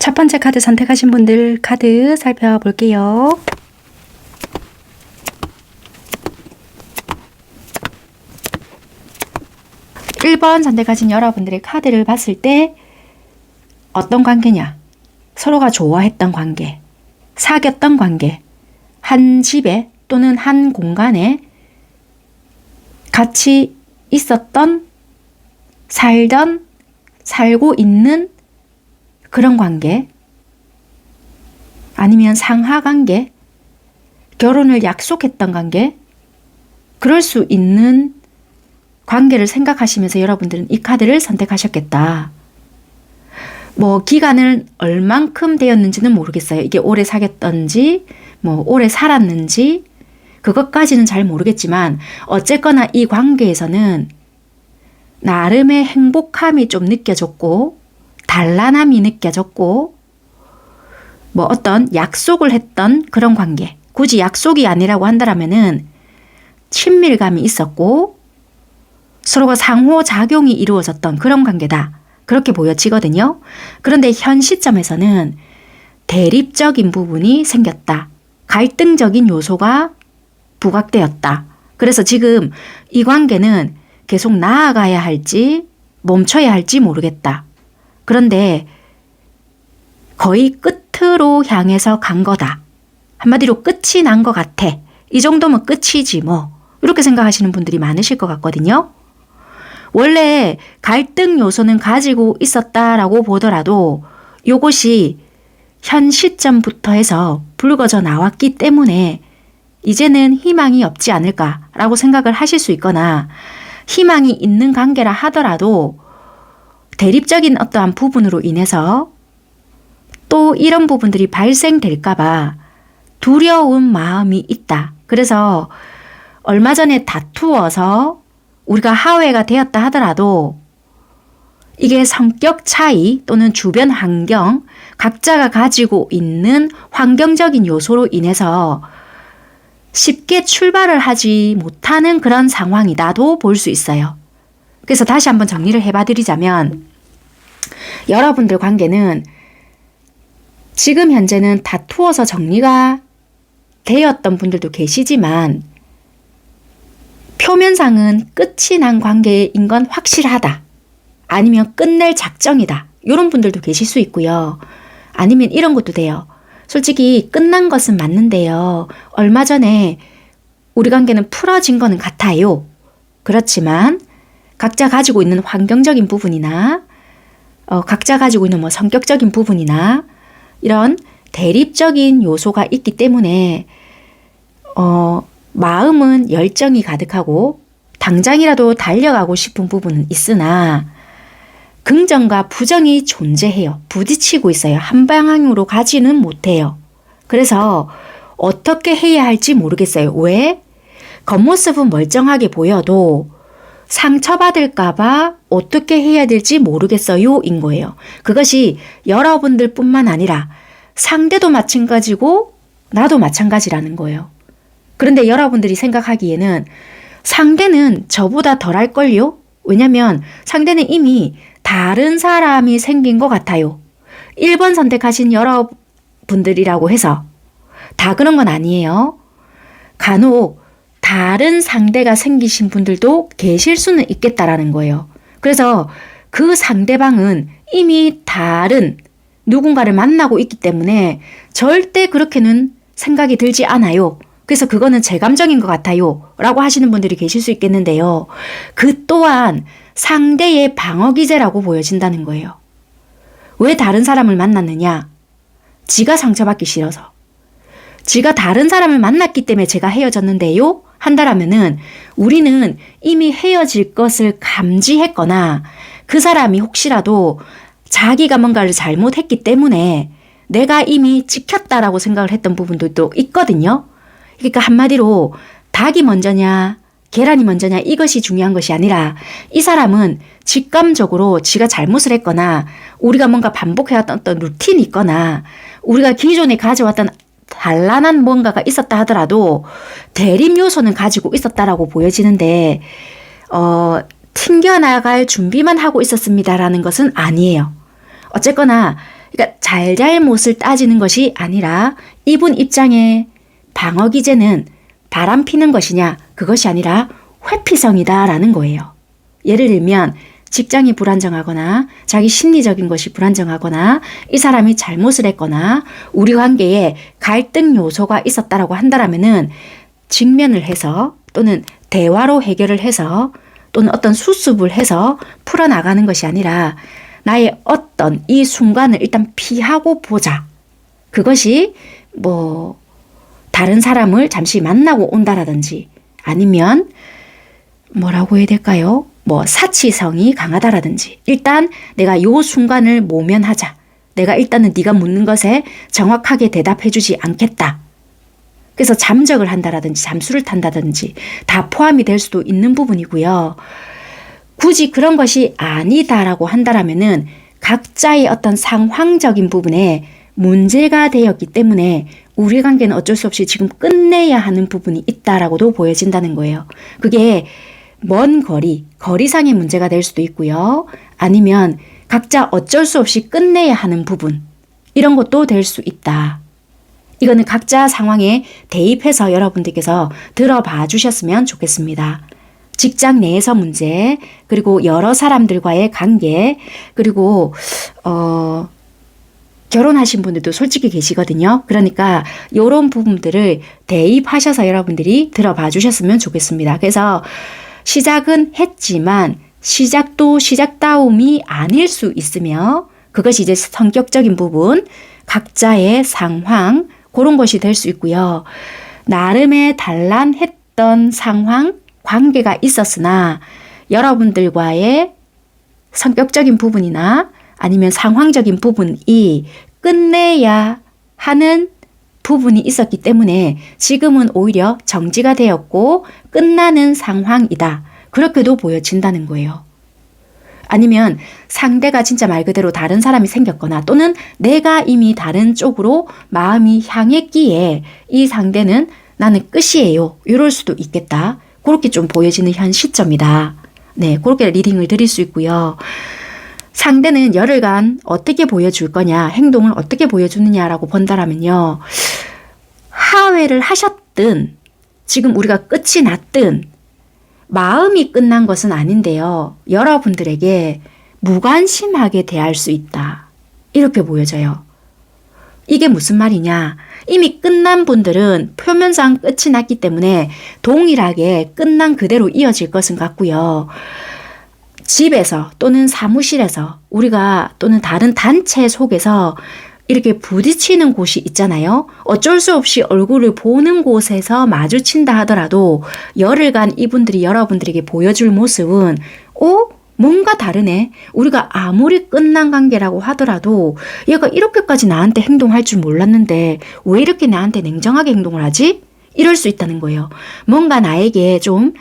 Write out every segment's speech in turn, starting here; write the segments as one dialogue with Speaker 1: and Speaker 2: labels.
Speaker 1: 첫 번째 카드 선택하신 분들 카드 살펴볼게요. (1번) 선택하신 여러분들의 카드를 봤을 때 어떤 관계냐? 서로가 좋아했던 관계, 사귀었던 관계, 한 집에 또는 한 공간에 같이 있었던, 살던, 살고 있는 그런 관계, 아니면 상하 관계, 결혼을 약속했던 관계, 그럴 수 있는 관계를 생각하시면서 여러분들은 이 카드를 선택하셨겠다. 뭐 기간을 얼만큼 되었는지는 모르겠어요. 이게 오래 사귀었던지 뭐 오래 살았는지 그것까지는 잘 모르겠지만 어쨌거나 이 관계에서는 나름의 행복함이 좀 느껴졌고 단란함이 느껴졌고 뭐 어떤 약속을 했던 그런 관계, 굳이 약속이 아니라고 한다면은 친밀감이 있었고 서로가 상호작용이 이루어졌던 그런 관계다. 그렇게 보여지거든요. 그런데 현 시점에서는 대립적인 부분이 생겼다. 갈등적인 요소가 부각되었다. 그래서 지금 이 관계는 계속 나아가야 할지 멈춰야 할지 모르겠다. 그런데 거의 끝으로 향해서 간 거다. 한마디로 끝이 난 것 같아. 이 정도면 끝이지 뭐. 이렇게 생각하시는 분들이 많으실 것 같거든요. 원래 갈등 요소는 가지고 있었다라고 보더라도 이것이 현 시점부터 해서 불거져 나왔기 때문에 이제는 희망이 없지 않을까라고 생각을 하실 수 있거나 희망이 있는 관계라 하더라도 대립적인 어떠한 부분으로 인해서 또 이런 부분들이 발생될까봐 두려운 마음이 있다. 그래서 얼마 전에 다투어서 우리가 하회가 되었다 하더라도 이게 성격 차이 또는 주변 환경, 각자가 가지고 있는 환경적인 요소로 인해서 쉽게 출발을 하지 못하는 그런 상황이다도 볼 수 있어요. 그래서 다시 한번 정리를 해봐드리자면 여러분들 관계는 지금 현재는 다투어서 정리가 되었던 분들도 계시지만 표면상은 끝이 난 관계인 건 확실하다. 아니면 끝낼 작정이다. 이런 분들도 계실 수 있고요. 아니면 이런 것도 돼요. 솔직히 끝난 것은 맞는데요. 얼마 전에 우리 관계는 풀어진 거는 같아요. 그렇지만 각자 가지고 있는 환경적인 부분이나 각자 가지고 있는 뭐 성격적인 부분이나 이런 대립적인 요소가 있기 때문에 마음은 열정이 가득하고 당장이라도 달려가고 싶은 부분은 있으나 긍정과 부정이 존재해요. 부딪히고 있어요. 한 방향으로 가지는 못해요. 그래서 어떻게 해야 할지 모르겠어요. 왜? 겉모습은 멀쩡하게 보여도 상처받을까봐 어떻게 해야 될지 모르겠어요 인 거예요. 그것이 여러분들 뿐만 아니라 상대도 마찬가지고 나도 마찬가지라는 거예요. 그런데 여러분들이 생각하기에는 상대는 저보다 덜할걸요? 왜냐면 상대는 이미 다른 사람이 생긴 것 같아요. 1번 선택하신 여러분들이라고 해서 다 그런 건 아니에요. 간혹 다른 상대가 생기신 분들도 계실 수는 있겠다라는 거예요. 그래서 그 상대방은 이미 다른 누군가를 만나고 있기 때문에 절대 그렇게는 생각이 들지 않아요. 그래서 그거는 제 감정인 것 같아요 라고 하시는 분들이 계실 수 있겠는데요. 그 또한 상대의 방어기제라고 보여진다는 거예요. 왜 다른 사람을 만났느냐? 지가 상처받기 싫어서. 지가 다른 사람을 만났기 때문에 제가 헤어졌는데요? 한다라면은 우리는 이미 헤어질 것을 감지했거나 그 사람이 혹시라도 자기가 뭔가를 잘못했기 때문에 내가 이미 찍혔다라고 생각을 했던 부분도 있거든요. 그러니까 한마디로 닭이 먼저냐 계란이 먼저냐 이것이 중요한 것이 아니라 이 사람은 직감적으로 지가 잘못을 했거나 우리가 뭔가 반복해왔던 어떤 루틴이 있거나 우리가 기존에 가져왔던 단란한 뭔가가 있었다 하더라도 대립 요소는 가지고 있었다라고 보여지는데 튕겨나갈 준비만 하고 있었습니다라는 것은 아니에요. 어쨌거나 그러니까 잘잘못을 따지는 것이 아니라 이분 입장에 방어 기제는 바람 피는 것이냐 그것이 아니라 회피성이다라는 거예요. 예를 들면 직장이 불안정하거나 자기 심리적인 것이 불안정하거나 이 사람이 잘못을 했거나 우리 관계에 갈등 요소가 있었다라고 한다라면은 직면을 해서 또는 대화로 해결을 해서 또는 어떤 수습을 해서 풀어나가는 것이 아니라 나의 어떤 이 순간을 일단 피하고 보자. 그것이 뭐 다른 사람을 잠시 만나고 온다라든지 아니면 뭐라고 해야 될까요? 뭐 사치성이 강하다라든지 일단 내가 요 순간을 모면하자. 내가 일단은 네가 묻는 것에 정확하게 대답해주지 않겠다. 그래서 잠적을 한다라든지 잠수를 탄다든지 다 포함이 될 수도 있는 부분이고요. 굳이 그런 것이 아니다라고 한다라면은 각자의 어떤 상황적인 부분에 문제가 되었기 때문에 우리 관계는 어쩔 수 없이 지금 끝내야 하는 부분이 있다라고도 보여진다는 거예요. 그게 먼 거리상의 문제가 될 수도 있고요. 아니면 각자 어쩔 수 없이 끝내야 하는 부분, 이런 것도 될 수 있다. 이거는 각자 상황에 대입해서 여러분들께서 들어봐 주셨으면 좋겠습니다. 직장 내에서 문제, 그리고 여러 사람들과의 관계, 그리고 결혼하신 분들도 솔직히 계시거든요. 그러니까 이런 부분들을 대입하셔서 여러분들이 들어봐 주셨으면 좋겠습니다. 그래서 시작은 했지만 시작도 시작다움이 아닐 수 있으며 그것이 이제 성격적인 부분, 각자의 상황, 그런 것이 될 수 있고요. 나름의 단란했던 상황, 관계가 있었으나 여러분들과의 성격적인 부분이나 아니면 상황적인 부분이 끝내야 하는 부분이 있었기 때문에 지금은 오히려 정지가 되었고 끝나는 상황이다. 그렇게도 보여진다는 거예요. 아니면 상대가 진짜 말 그대로 다른 사람이 생겼거나 또는 내가 이미 다른 쪽으로 마음이 향했기에 이 상대는 나는 끝이에요. 이럴 수도 있겠다. 그렇게 좀 보여지는 현 시점이다. 네, 그렇게 리딩을 드릴 수 있고요. 상대는 열흘간 어떻게 보여줄 거냐, 행동을 어떻게 보여주느냐라고 본다라면요. 하회를 하셨든 지금 우리가 끝이 났든 마음이 끝난 것은 아닌데요. 여러분들에게 무관심하게 대할 수 있다. 이렇게 보여져요. 이게 무슨 말이냐? 이미 끝난 분들은 표면상 끝이 났기 때문에 동일하게 끝난 그대로 이어질 것은 같고요. 집에서 또는 사무실에서 우리가 또는 다른 단체 속에서 이렇게 부딪히는 곳이 있잖아요. 어쩔 수 없이 얼굴을 보는 곳에서 마주친다 하더라도 열흘간 이분들이 여러분들에게 보여줄 모습은 뭔가 다르네. 우리가 아무리 끝난 관계라고 하더라도 얘가 이렇게까지 나한테 행동할 줄 몰랐는데 왜 이렇게 나한테 냉정하게 행동을 하지? 이럴 수 있다는 거예요. 뭔가 나에게 좀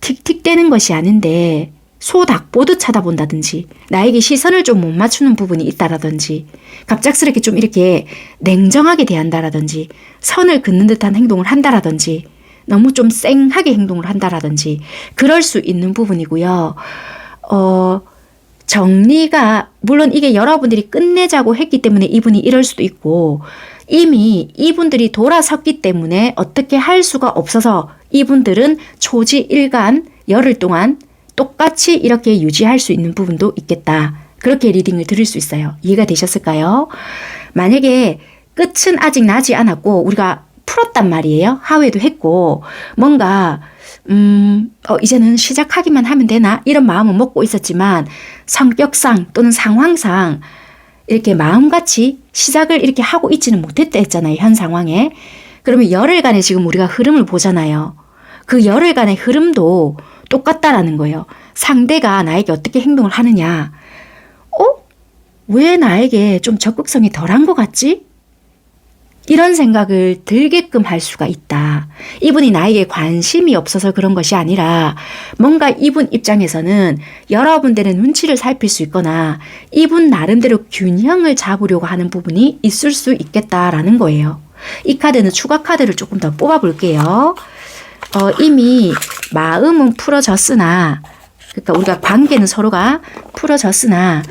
Speaker 1: 틱틱대는 것이 아닌데 소닭 보듯 쳐다본다든지 나에게 시선을 좀 못 맞추는 부분이 있다라든지 갑작스럽게 좀 이렇게 냉정하게 대한다라든지 선을 긋는 듯한 행동을 한다라든지 너무 좀 쌩하게 행동을 한다라든지 그럴 수 있는 부분이고요. 정리가 물론 이게 여러분들이 끝내자고 했기 때문에 이분이 이럴 수도 있고 이미 이분들이 돌아섰기 때문에 어떻게 할 수가 없어서 이분들은 초지일간 열흘 동안 똑같이 이렇게 유지할 수 있는 부분도 있겠다. 그렇게 리딩을 드릴 수 있어요. 이해가 되셨을까요? 만약에 끝은 아직 나지 않았고 우리가 풀었단 말이에요. 하회도 했고 뭔가 이제는 시작하기만 하면 되나? 이런 마음은 먹고 있었지만 성격상 또는 상황상 이렇게 마음같이 시작을 이렇게 하고 있지는 못했다 했잖아요. 현 상황에. 그러면 열흘간의 지금 우리가 흐름을 보잖아요. 그 열흘간의 흐름도 똑같다라는 거예요. 상대가 나에게 어떻게 행동을 하느냐. 왜 나에게 좀 적극성이 덜한 것 같지? 이런 생각을 들게끔 할 수가 있다. 이분이 나에게 관심이 없어서 그런 것이 아니라 뭔가 이분 입장에서는 여러분들의 눈치를 살필 수 있거나 이분 나름대로 균형을 잡으려고 하는 부분이 있을 수 있겠다라는 거예요. 이 카드는 추가 카드를 조금 더 뽑아볼게요. 이미 마음은 풀어졌으나 그러니까 우리가 관계는 서로가 풀어졌으나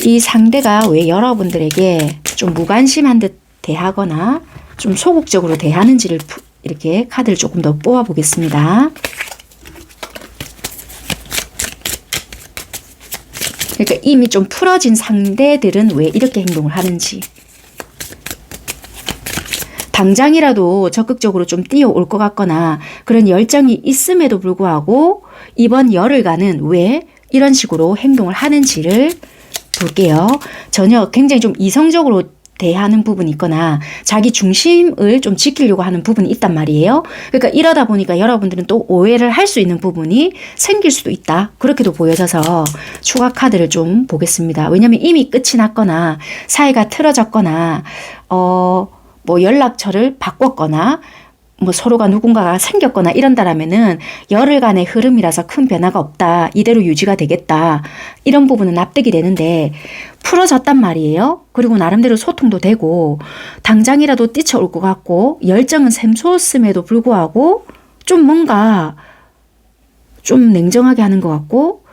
Speaker 1: 이 상대가 왜 여러분들에게 좀 무관심한 듯 대하거나 좀 소극적으로 대하는지를 이렇게 카드를 조금 더 뽑아 보겠습니다. 그러니까 이미 좀 풀어진 상대들은 왜 이렇게 행동을 하는지. 당장이라도 적극적으로 좀 뛰어올 것 같거나 그런 열정이 있음에도 불구하고 이번 열흘간은 왜 이런 식으로 행동을 하는지를 볼게요. 전혀 굉장히 좀 이성적으로 대하는 부분이 있거나 자기 중심을 좀 지키려고 하는 부분이 있단 말이에요. 그러니까 이러다 보니까 여러분들은 또 오해를 할 수 있는 부분이 생길 수도 있다. 그렇게도 보여져서 추가 카드를 좀 보겠습니다. 왜냐하면 이미 끝이 났거나 사이가 틀어졌거나 뭐 연락처를 바꿨거나 뭐 서로가 누군가가 생겼거나 이런다라면은 열흘간의 흐름이라서 큰 변화가 없다. 이대로 유지가 되겠다. 이런 부분은 납득이 되는데 풀어졌단 말이에요. 그리고 나름대로 소통도 되고 당장이라도 뛰쳐올 것 같고 열정은 샘솟음에도 불구하고 좀 뭔가 좀 냉정하게 하는 것 같고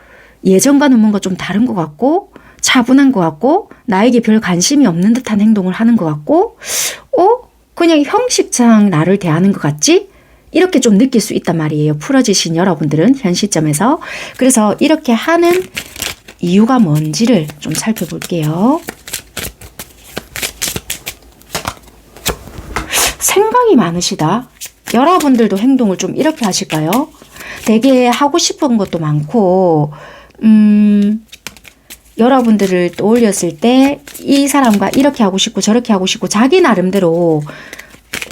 Speaker 1: 예전과는 뭔가 좀 다른 것 같고 차분한 것 같고 나에게 별 관심이 없는 듯한 행동을 하는 것 같고 그냥 형식상 나를 대하는 것 같지? 이렇게 좀 느낄 수 있단 말이에요. 풀어지신 여러분들은 현 시점에서. 그래서 이렇게 하는 이유가 뭔지를 좀 살펴볼게요. 생각이 많으시다. 여러분들도 행동을 좀 이렇게 하실까요? 되게 하고 싶은 것도 많고 여러분들을 떠올렸을 때 이 사람과 이렇게 하고 싶고 저렇게 하고 싶고 자기 나름대로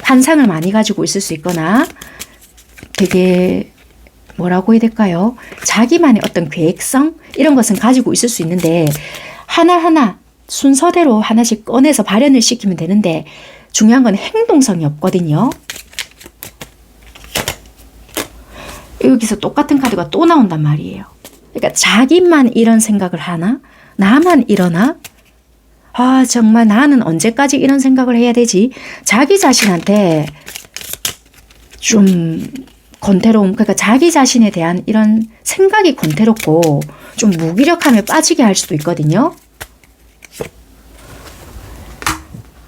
Speaker 1: 환상을 많이 가지고 있을 수 있거나 되게 뭐라고 해야 될까요? 자기만의 어떤 계획성 이런 것은 가지고 있을 수 있는데 하나하나 순서대로 하나씩 꺼내서 발현을 시키면 되는데 중요한 건 행동성이 없거든요. 여기서 똑같은 카드가 또 나온단 말이에요. 그러니까 자기만 이런 생각을 하나? 나만 이러나? 정말 나는 언제까지 이런 생각을 해야 되지? 자기 자신한테 좀 그러니까 자기 자신에 대한 이런 생각이 권태롭고 좀 무기력함에 빠지게 할 수도 있거든요.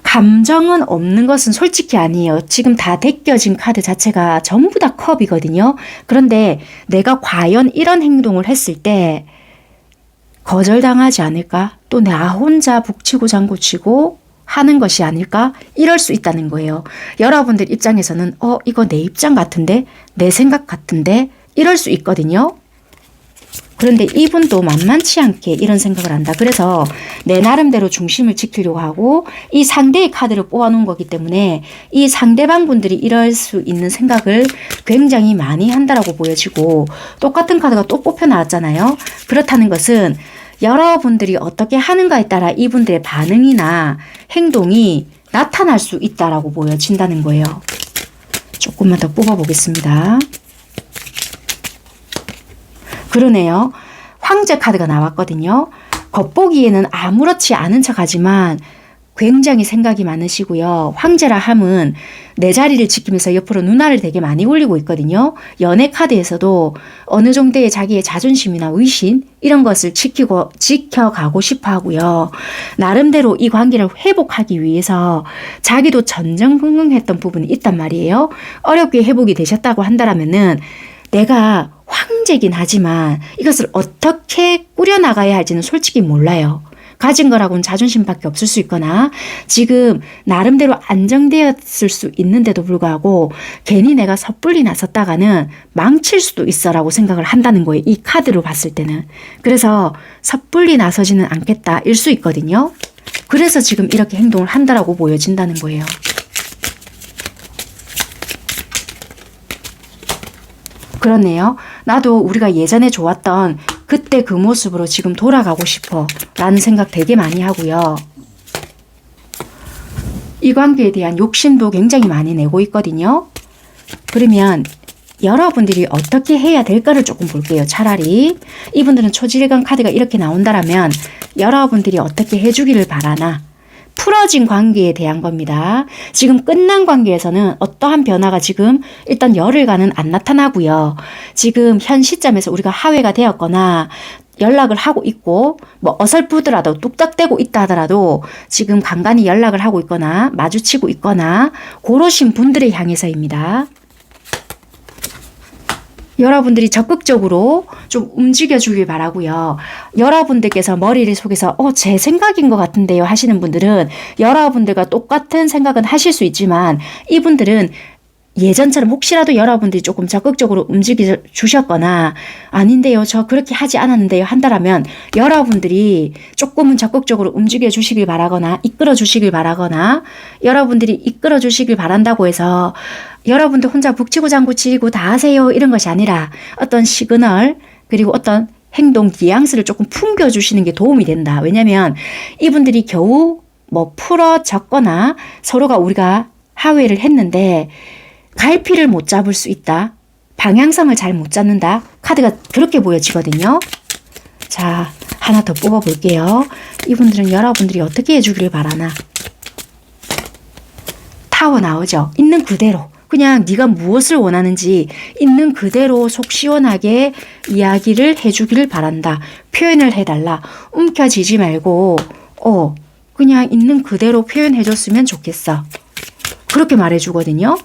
Speaker 1: 감정은 없는 것은 솔직히 아니에요. 지금 다 데껴진 카드 자체가 전부 다 컵이거든요. 그런데 내가 과연 이런 행동을 했을 때 거절당하지 않을까? 또 나 혼자 북치고 장구치고 하는 것이 아닐까? 이럴 수 있다는 거예요. 여러분들 입장에서는 이거 내 입장 같은데? 내 생각 같은데? 이럴 수 있거든요. 그런데 이분도 만만치 않게 이런 생각을 한다. 그래서 내 나름대로 중심을 지키려고 하고 이 상대의 카드를 뽑아놓은 거기 때문에 이 상대방 분들이 이럴 수 있는 생각을 굉장히 많이 한다라고 보여지고 똑같은 카드가 또 뽑혀 나왔잖아요. 그렇다는 것은 여러분들이 어떻게 하는가에 따라 이분들의 반응이나 행동이 나타날 수 있다라고 보여진다는 거예요. 조금만 더 뽑아보겠습니다. 그러네요. 황제 카드가 나왔거든요. 겉보기에는 아무렇지 않은 척하지만 굉장히 생각이 많으시고요. 황제라 함은 내 자리를 지키면서 옆으로 눈알을 되게 많이 올리고 있거든요. 연애 카드에서도 어느 정도의 자기의 자존심이나 의신 이런 것을 지켜가고 싶어 하고요. 나름대로 이 관계를 회복하기 위해서 자기도 전전긍긍했던 부분이 있단 말이에요. 어렵게 회복이 되셨다고 한다면은 내가 황제긴 하지만 이것을 어떻게 꾸려나가야 할지는 솔직히 몰라요. 가진 거라고는 자존심밖에 없을 수 있거나 지금 나름대로 안정되었을 수 있는데도 불구하고 괜히 내가 섣불리 나섰다가는 망칠 수도 있어 라고 생각을 한다는 거예요. 이 카드로 봤을 때는. 그래서 섣불리 나서지는 않겠다 일 수 있거든요. 그래서 지금 이렇게 행동을 한다라고 보여진다는 거예요. 그렇네요. 나도 우리가 예전에 좋았던 그때 그 모습으로 지금 돌아가고 싶어 라는 생각 되게 많이 하고요. 이 관계에 대한 욕심도 굉장히 많이 내고 있거든요. 그러면 여러분들이 어떻게 해야 될까를 조금 볼게요. 차라리 이분들은 초지일관 카드가 이렇게 나온다라면 여러분들이 어떻게 해주기를 바라나 풀어진 관계에 대한 겁니다. 지금 끝난 관계에서는 어떠한 변화가 지금 일단 열흘간은 안 나타나고요. 지금 현 시점에서 우리가 하회가 되었거나 연락을 하고 있고 뭐 어설프더라도 뚝딱대고 있다 하더라도 지금 간간히 연락을 하고 있거나 마주치고 있거나 그러신 분들을 향해서입니다. 여러분들이 적극적으로 좀 움직여 주길 바라고요. 여러분들께서 머리를 속에서 제 생각인 것 같은데요 하시는 분들은 여러분들과 똑같은 생각은 하실 수 있지만 이분들은 예전처럼 혹시라도 여러분들이 조금 적극적으로 움직여 주셨거나 아닌데요 저 그렇게 하지 않았는데요 한다라면 여러분들이 조금은 적극적으로 움직여 주시길 바라거나 이끌어 주시길 바라거나 여러분들이 이끌어 주시길 바란다고 해서 여러분들 혼자 북치고 장구치고 다 하세요 이런 것이 아니라 어떤 시그널 그리고 어떤 행동 뉘앙스를 조금 풍겨주시는 게 도움이 된다. 왜냐하면 이분들이 겨우 뭐 풀어졌거나 서로가 우리가 하회를 했는데 갈피를 못 잡을 수 있다. 방향성을 잘 못 잡는다. 카드가 그렇게 보여지거든요. 자, 하나 더 뽑아볼게요. 이분들은 여러분들이 어떻게 해주기를 바라나. 타워 나오죠. 있는 그대로. 그냥 네가 무엇을 원하는지 있는 그대로 속 시원하게 이야기를 해주기를 바란다. 표현을 해달라. 움켜쥐지 말고 그냥 있는 그대로 표현해줬으면 좋겠어. 그렇게 말해주거든요.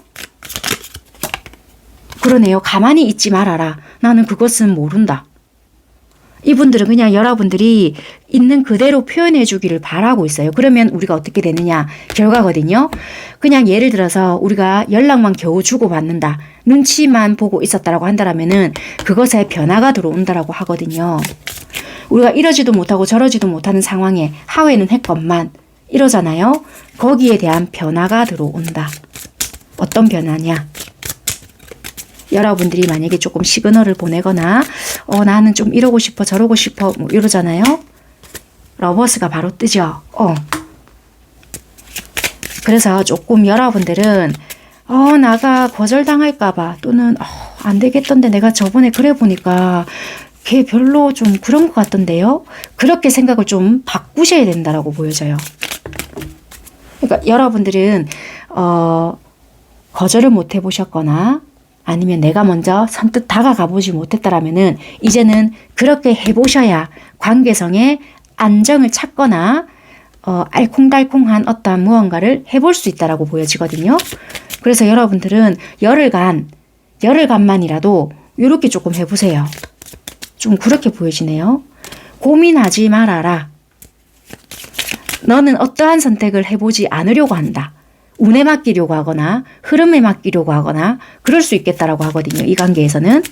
Speaker 1: 그러네요. 가만히 있지 말아라. 나는 그것은 모른다. 이분들은 그냥 여러분들이 있는 그대로 표현해 주기를 바라고 있어요. 그러면 우리가 어떻게 되느냐? 결과거든요. 그냥 예를 들어서 우리가 연락만 겨우 주고받는다. 눈치만 보고 있었다라고 한다라면은 그것에 변화가 들어온다라고 하거든요. 우리가 이러지도 못하고 저러지도 못하는 상황에 하회는 했건만 이러잖아요. 거기에 대한 변화가 들어온다. 어떤 변화냐? 여러분들이 만약에 조금 시그널을 보내거나 나는 좀 이러고 싶어 저러고 싶어 뭐 이러잖아요. 러버스가 바로 뜨죠. 그래서 조금 여러분들은 나가 거절당할까봐 또는 안 되겠던데 내가 저번에 그래 보니까 걔 별로 좀 그런 것 같던데요. 그렇게 생각을 좀 바꾸셔야 된다라고 보여져요. 그러니까 여러분들은 거절을 못 해보셨거나 아니면 내가 먼저 선뜻 다가가 보지 못했다라면은 이제는 그렇게 해보셔야 관계성에 안정을 찾거나 알콩달콩한 어떠한 무언가를 해볼 수 있다라고 보여지거든요. 그래서 여러분들은 열흘간만이라도 이렇게 조금 해보세요. 좀 그렇게 보여지네요. 고민하지 말아라. 너는 어떠한 선택을 해보지 않으려고 한다. 운에 맡기려고 하거나 흐름에 맡기려고 하거나 그럴 수 있겠다라고 하거든요. 이 관계에서는.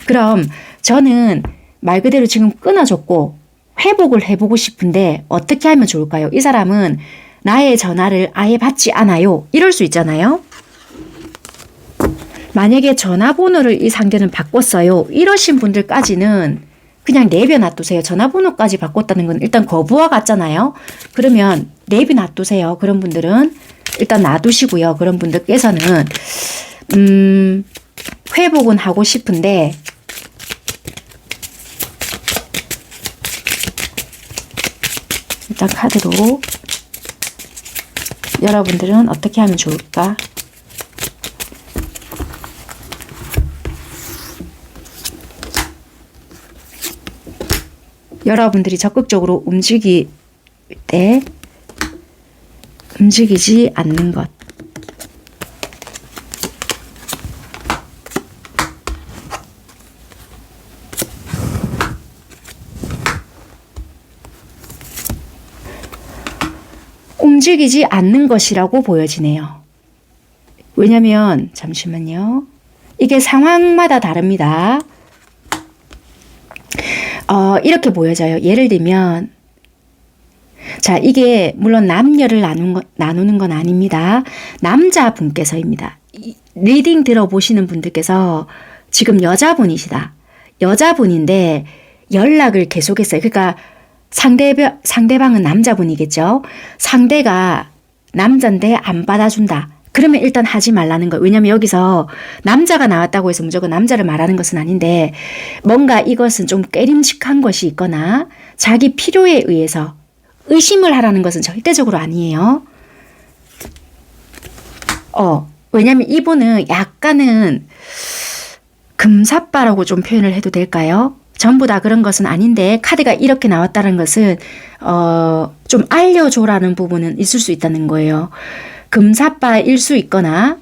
Speaker 1: 그럼 저는 말 그대로 지금 끊어졌고 회복을 해보고 싶은데 어떻게 하면 좋을까요? 이 사람은 나의 전화를 아예 받지 않아요. 이럴 수 있잖아요. 만약에 전화번호를 이 상대는 바꿨어요. 이러신 분들까지는 그냥 내벼 놔두세요. 전화번호까지 바꿨다는 건 일단 거부와 같잖아요. 그러면 내비 놔두세요. 그런 분들은 일단 놔두시고요. 그런 분들께서는 회복은 하고 싶은데 일단 카드로 여러분들은 어떻게 하면 좋을까? 여러분들이 적극적으로 움직일 때 움직이지 않는 것. 움직이지 않는 것이라고 보여지네요. 왜냐면 잠시만요. 이게 상황마다 다릅니다. 이렇게 보여져요. 예를 들면 자, 이게 물론 남녀를 나누는 건 아닙니다. 남자분께서입니다. 리딩 들어보시는 분들께서 지금 여자분이시다. 여자분인데 연락을 계속했어요. 그러니까 상대방은 남자분이겠죠. 상대가 남잔데 안 받아준다. 그러면 일단 하지 말라는 거예요. 왜냐면 여기서 남자가 나왔다고 해서 무조건 남자를 말하는 것은 아닌데 뭔가 이것은 좀 깨림칙한 것이 있거나 자기 필요에 의해서 의심을 하라는 것은 절대적으로 아니에요. 왜냐면 이분은 약간은 금사빠라고 좀 표현을 해도 될까요? 전부 다 그런 것은 아닌데 카드가 이렇게 나왔다는 것은 좀 알려줘라는 부분은 있을 수 있다는 거예요. 금사빠일 수 있거나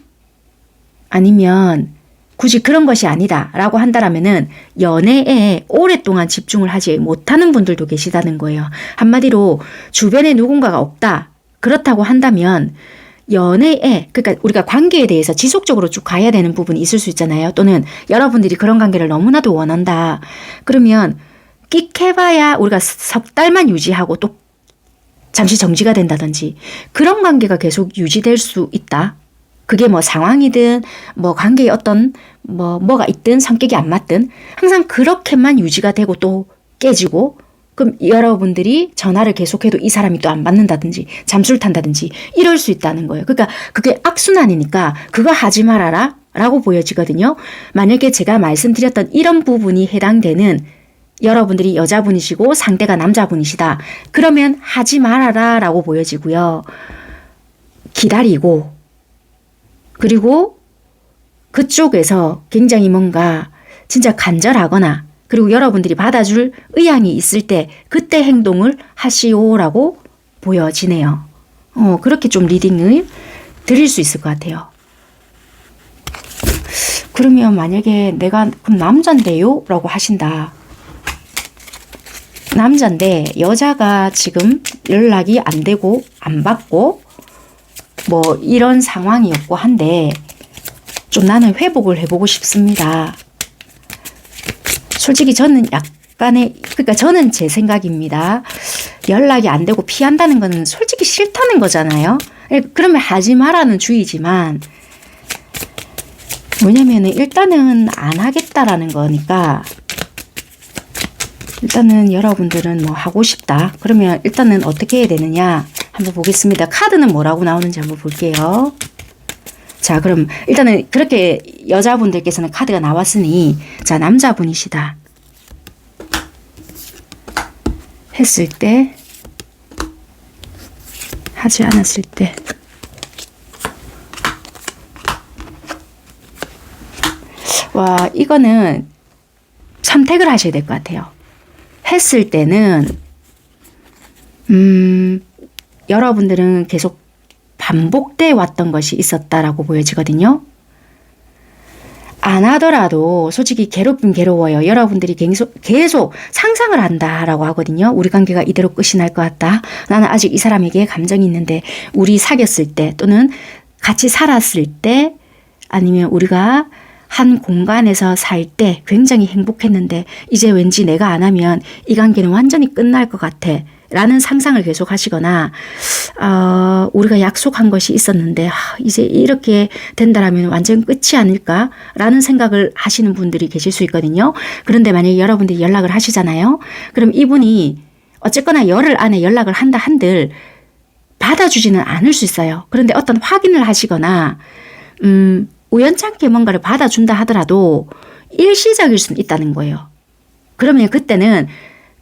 Speaker 1: 아니면 굳이 그런 것이 아니다 라고 한다라면은 연애에 오랫동안 집중을 하지 못하는 분들도 계시다는 거예요. 한마디로 주변에 누군가가 없다. 그렇다고 한다면 연애에, 그러니까 우리가 관계에 대해서 지속적으로 쭉 가야 되는 부분이 있을 수 있잖아요. 또는 여러분들이 그런 관계를 너무나도 원한다. 그러면 끽해봐야 우리가 석 달만 유지하고 또 잠시 정지가 된다든지 그런 관계가 계속 유지될 수 있다. 그게 뭐 상황이든 뭐 관계에 어떤 뭐가 있든 성격이 안 맞든 항상 그렇게만 유지가 되고 또 깨지고 그럼 여러분들이 전화를 계속해도 이 사람이 또 안 받는다든지 잠수를 탄다든지 이럴 수 있다는 거예요. 그러니까 그게 악순환이니까 그거 하지 말아라 라고 보여지거든요. 만약에 제가 말씀드렸던 이런 부분이 해당되는 여러분들이 여자분이시고 상대가 남자분이시다. 그러면 하지 말아라 라고 보여지고요. 기다리고 그리고 그쪽에서 굉장히 뭔가 진짜 간절하거나 그리고 여러분들이 받아줄 의향이 있을 때 그때 행동을 하시오라고 보여지네요. 그렇게 좀 리딩을 드릴 수 있을 것 같아요. 그러면 만약에 내가 그럼 남잔데요? 라고 하신다. 남잔데 여자가 지금 연락이 안 되고 안 받고 뭐 이런 상황이었고 한데 좀 나는 회복을 해보고 싶습니다. 솔직히 저는 그러니까 저는 제 생각입니다. 연락이 안 되고 피한다는 거는 솔직히 싫다는 거잖아요. 그러면 하지 마라는 주의지만 왜냐면은 일단은 안 하겠다라는 거니까 일단은 여러분들은 뭐 하고 싶다. 그러면 일단은 어떻게 해야 되느냐 한번 보겠습니다. 카드는 뭐라고 나오는지 한번 볼게요. 자, 그럼 일단은 그렇게 여자분들께서는 카드가 나왔으니 자, 남자분이시다 했을 때 하지 않았을 때 와, 이거는 선택을 하셔야 될 것 같아요. 했을 때는 여러분들은 계속 반복돼 왔던 것이 있었다라고 보여지거든요. 안 하더라도 솔직히 괴롭긴 괴로워요. 여러분들이 계속 상상을 한다라고 하거든요. 우리 관계가 이대로 끝이 날 것 같다. 나는 아직 이 사람에게 감정이 있는데 우리 사귀었을 때 또는 같이 살았을 때 아니면 우리가 한 공간에서 살 때 굉장히 행복했는데 이제 왠지 내가 안 하면 이 관계는 완전히 끝날 것 같아 라는 상상을 계속 하시거나 우리가 약속한 것이 있었는데 이제 이렇게 된다라면 완전 끝이 아닐까 라는 생각을 하시는 분들이 계실 수 있거든요. 그런데 만약에 여러분들이 연락을 하시잖아요. 그럼 이분이 어쨌거나 열흘 안에 연락을 한다 한들 받아주지는 않을 수 있어요. 그런데 어떤 확인을 하시거나 우연찮게 뭔가를 받아준다 하더라도 일시적일 수는 있다는 거예요. 그러면 그때는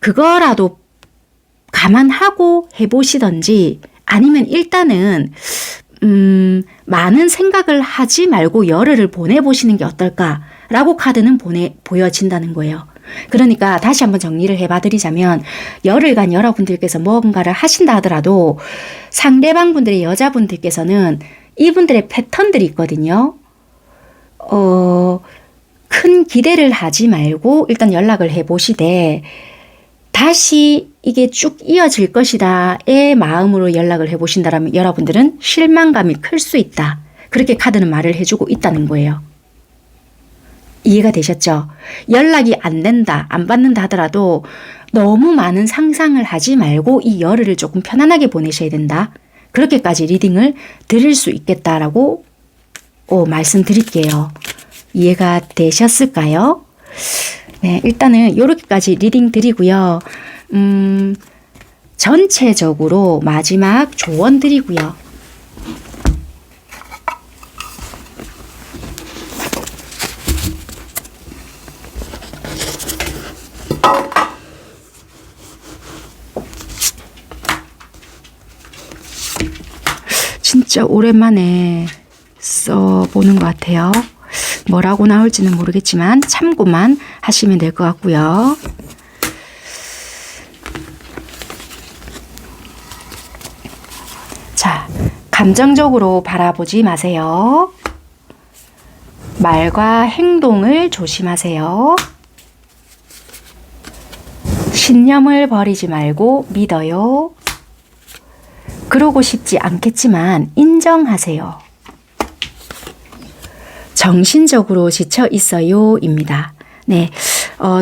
Speaker 1: 그거라도 감안하고 해보시던지 아니면 일단은 많은 생각을 하지 말고 열흘을 보내보시는 게 어떨까라고 카드는 보여진다는 거예요. 그러니까 다시 한번 정리를 해봐드리자면 열흘간 여러분들께서 뭔가를 하신다 하더라도 상대방 분들의 여자분들께서는 이분들의 패턴들이 있거든요. 큰 기대를 하지 말고 일단 연락을 해보시되 다시 이게 쭉 이어질 것이다의 마음으로 연락을 해보신다면 여러분들은 실망감이 클 수 있다. 그렇게 카드는 말을 해주고 있다는 거예요. 이해가 되셨죠? 연락이 안 된다, 안 받는다 하더라도 너무 많은 상상을 하지 말고 이 열흘을 조금 편안하게 보내셔야 된다. 그렇게까지 리딩을 드릴 수 있겠다라고 말씀드릴게요. 이해가 되셨을까요? 네, 일단은 이렇게까지 리딩 드리고요. 전체적으로 마지막 조언 드리고요. 진짜 오랜만에 써보는 것 같아요. 뭐라고 나올지는 모르겠지만 참고만 하시면 될 것 같고요. 자, 감정적으로 바라보지 마세요. 말과 행동을 조심하세요. 신념을 버리지 말고 믿어요. 그러고 싶지 않겠지만 인정하세요. 정신적으로 지쳐 있어요 입니다. 네,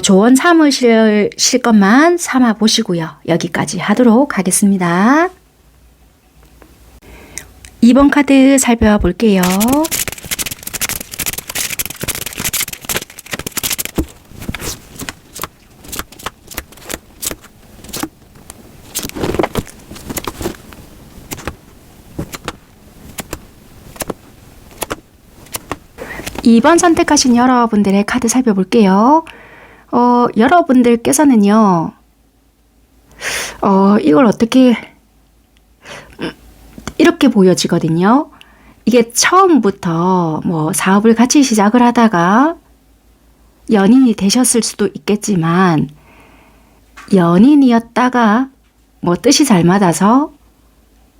Speaker 1: 조언 삼으실 것만 삼아 보시고요. 여기까지 하도록 하겠습니다. 2번 카드 살펴볼게요. (2번) 선택하신 여러분들의 카드 살펴볼게요. 여러분들께서는요, 이걸 어떻게, 이렇게 보여지거든요. 이게 처음부터 뭐 사업을 같이 시작을 하다가 연인이 되셨을 수도 있겠지만, 연인이었다가 뭐 뜻이 잘 맞아서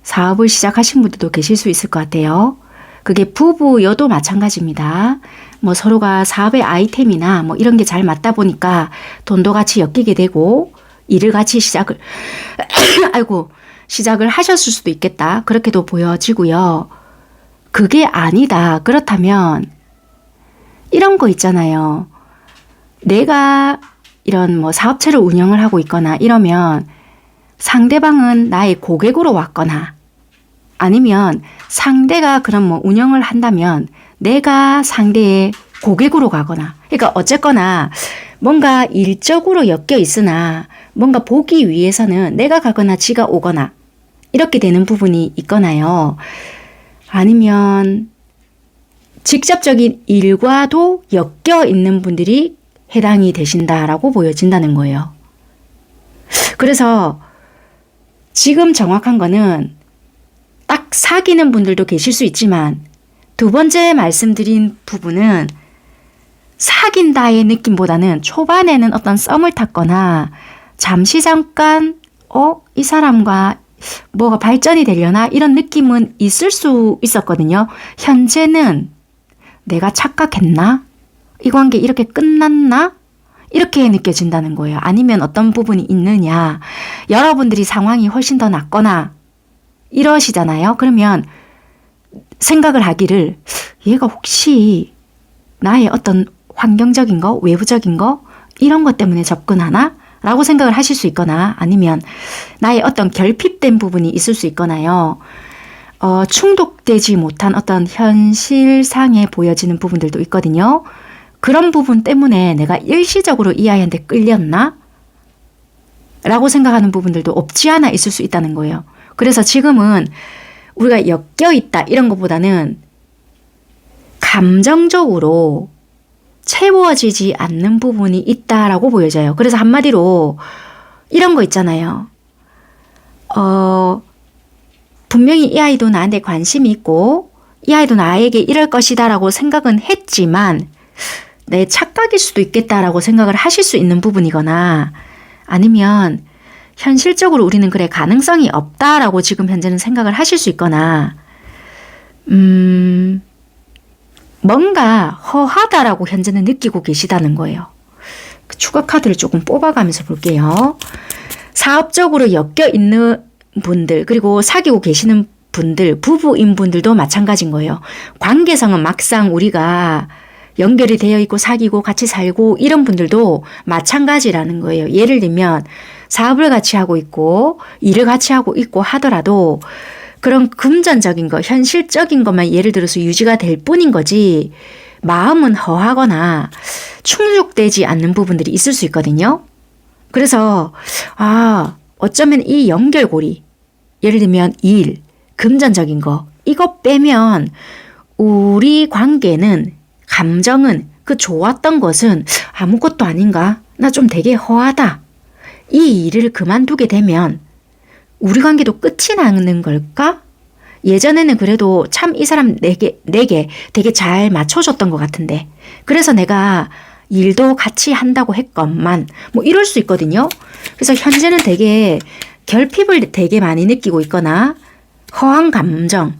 Speaker 1: 사업을 시작하신 분들도 계실 수 있을 것 같아요. 그게 부부여도 마찬가지입니다. 뭐 서로가 사업의 아이템이나 뭐 이런 게 잘 맞다 보니까 돈도 같이 엮이게 되고 일을 같이 시작을 시작을 하셨을 수도 있겠다. 그렇게도 보여지고요. 그게 아니다. 그렇다면 이런 거 있잖아요. 내가 이런 뭐 사업체를 운영을 하고 있거나 이러면 상대방은 나의 고객으로 왔거나 아니면 상대가 그런 뭐 운영을 한다면 내가 상대의 고객으로 가거나, 그러니까 어쨌거나 뭔가 일적으로 엮여 있으나 뭔가 보기 위해서는 내가 가거나 지가 오거나 이렇게 되는 부분이 있거나요. 아니면 직접적인 일과도 엮여 있는 분들이 해당이 되신다라고 보여진다는 거예요. 그래서 지금 정확한 거는 딱 사귀는 분들도 계실 수 있지만 두 번째 말씀드린 부분은 사귄다의 느낌보다는 초반에는 어떤 썸을 탔거나 잠시 잠깐 이 사람과 뭐가 발전이 되려나 이런 느낌은 있을 수 있었거든요. 현재는 내가 착각했나? 이 관계 이렇게 끝났나? 이렇게 느껴진다는 거예요. 아니면 어떤 부분이 있느냐? 여러분들이 상황이 훨씬 더 낫거나 이러시잖아요. 그러면 생각을 하기를 얘가 혹시 나의 어떤 환경적인 거, 외부적인 거 이런 것 때문에 접근하나? 라고 생각을 하실 수 있거나 아니면 나의 어떤 결핍된 부분이 있을 수 있거나요. 충족되지 못한 어떤 현실상에 보여지는 부분들도 있거든요. 그런 부분 때문에 내가 일시적으로 이 아이한테 끌렸나? 라고 생각하는 부분들도 없지 않아 있을 수 있다는 거예요. 그래서 지금은 우리가 엮여 있다 이런 것보다는 감정적으로 채워지지 않는 부분이 있다라고 보여져요. 그래서 한마디로 이런 거 있잖아요. 분명히 이 아이도 나한테 관심이 있고 이 아이도 나에게 이럴 것이다라고 생각은 했지만 내 착각일 수도 있겠다라고 생각을 하실 수 있는 부분이거나 아니면 현실적으로 우리는 그래 가능성이 없다라고 지금 현재는 생각을 하실 수 있거나 뭔가 허하다라고 현재는 느끼고 계시다는 거예요. 추가 카드를 조금 뽑아가면서 볼게요. 사업적으로 엮여 있는 분들 그리고 사귀고 계시는 분들 부부인 분들도 마찬가지인 거예요. 관계성은 막상 우리가 연결이 되어 있고 사귀고 같이 살고 이런 분들도 마찬가지라는 거예요. 예를 들면 사업을 같이 하고 있고 일을 같이 하고 있고 하더라도 그런 금전적인 거, 현실적인 것만 예를 들어서 유지가 될 뿐인 거지 마음은 허하거나 충족되지 않는 부분들이 있을 수 있거든요. 그래서 어쩌면 이 연결고리, 예를 들면 일, 금전적인 거 이거 빼면 우리 관계는 감정은 그 좋았던 것은 아무것도 아닌가? 나 좀 되게 허하다. 이 일을 그만두게 되면 우리 관계도 끝이 나는 걸까? 예전에는 그래도 참 이 사람 내게 되게 잘 맞춰줬던 것 같은데 그래서 내가 일도 같이 한다고 했건만 뭐 이럴 수 있거든요. 그래서 현재는 되게 결핍을 되게 많이 느끼고 있거나 허한 감정,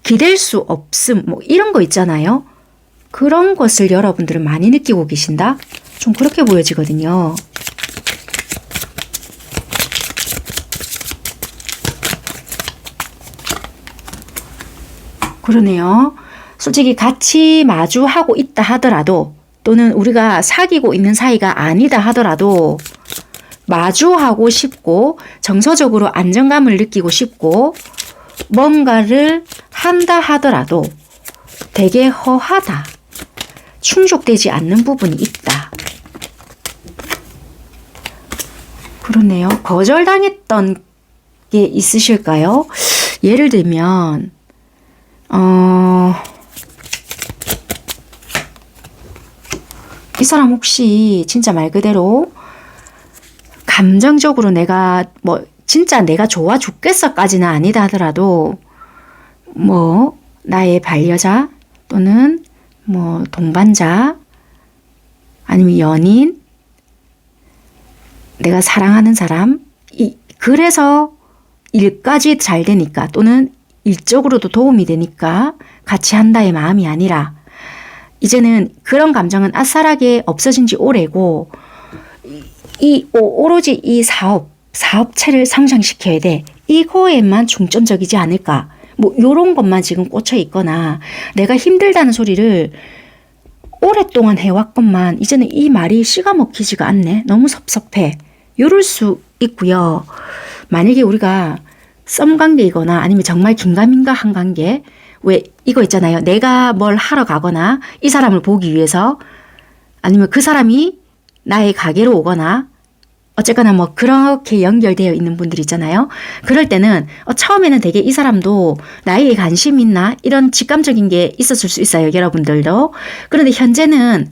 Speaker 1: 기댈 수 없음 뭐 이런 거 있잖아요. 그런 것을 여러분들은 많이 느끼고 계신다? 좀 그렇게 보여지거든요. 그러네요. 솔직히 같이 마주하고 있다 하더라도 또는 우리가 사귀고 있는 사이가 아니다 하더라도 마주하고 싶고 정서적으로 안정감을 느끼고 싶고 뭔가를 한다 하더라도 되게 허하다. 충족되지 않는 부분이 있다. 그러네요. 거절당했던 게 있으실까요? 예를 들면 이 사람 혹시 진짜 말 그대로 감정적으로 내가 뭐 진짜 내가 좋아 죽겠어까지는 아니다 하더라도 뭐 나의 반려자 또는 뭐 동반자 아니면 연인 내가 사랑하는 사람 그래서 일까지 잘 되니까 또는 일적으로도 도움이 되니까 같이 한다의 마음이 아니라 이제는 그런 감정은 아싸라게 없어진 지 오래고 오로지 이 사업체를 성장시켜야 돼. 이거에만 중점적이지 않을까. 뭐 요런 것만 지금 꽂혀 있거나 내가 힘들다는 소리를 오랫동안 해왔건만 이제는 이 말이 씨가 먹히지가 않네. 너무 섭섭해. 요럴 수 있고요. 만약에 우리가 썸 관계이거나 아니면 정말 긴가민가한 관계 왜 이거 있잖아요. 내가 뭘 하러 가거나 이 사람을 보기 위해서 아니면 그 사람이 나의 가게로 오거나 어쨌거나 뭐 그렇게 연결되어 있는 분들 있잖아요. 그럴 때는 처음에는 되게 이 사람도 나에게 관심 있나 이런 직감적인 게 있었을 수 있어요. 여러분들도. 그런데 현재는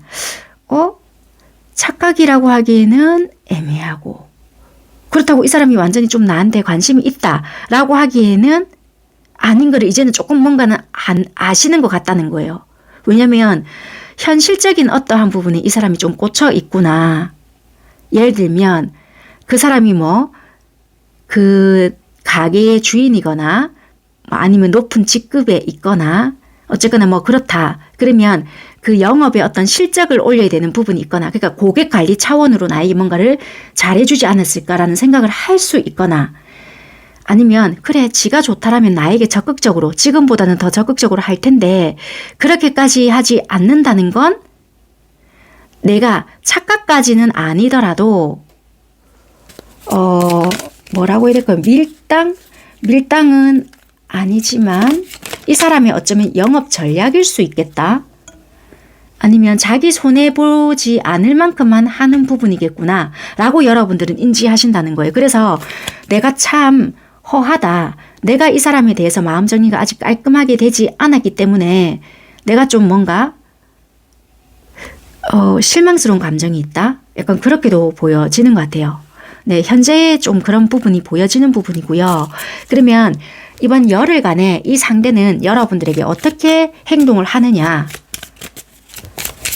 Speaker 1: 착각이라고 하기에는 애매하고 그렇다고 이 사람이 완전히 좀 나한테 관심이 있다라고 하기에는 아닌 거를 이제는 조금 뭔가는 아시는 것 같다는 거예요. 왜냐면 현실적인 어떠한 부분에 이 사람이 좀 꽂혀 있구나. 예를 들면 그 사람이 뭐 그 가게의 주인이거나 아니면 높은 직급에 있거나 어쨌거나 뭐 그렇다. 그러면 그 영업에 어떤 실적을 올려야 되는 부분이 있거나 그러니까 고객 관리 차원으로 나에게 뭔가를 잘해주지 않았을까라는 생각을 할 수 있거나 아니면 그래 지가 좋다라면 나에게 적극적으로 지금보다는 더 적극적으로 할 텐데 그렇게까지 하지 않는다는 건 내가 착각까지는 아니더라도 뭐라고 해야 될까요? 밀당은 아니지만 이 사람의 어쩌면 영업 전략일 수 있겠다. 아니면 자기 손해보지 않을 만큼만 하는 부분이겠구나 라고 여러분들은 인지하신다는 거예요. 그래서 내가 참 허하다. 내가 이 사람에 대해서 마음 정리가 아직 깔끔하게 되지 않았기 때문에 내가 좀 뭔가 실망스러운 감정이 있다. 약간 그렇게도 보여지는 것 같아요. 네, 현재 좀 그런 부분이 보여지는 부분이고요. 그러면 이번 열흘간에 이 상대는 여러분들에게 어떻게 행동을 하느냐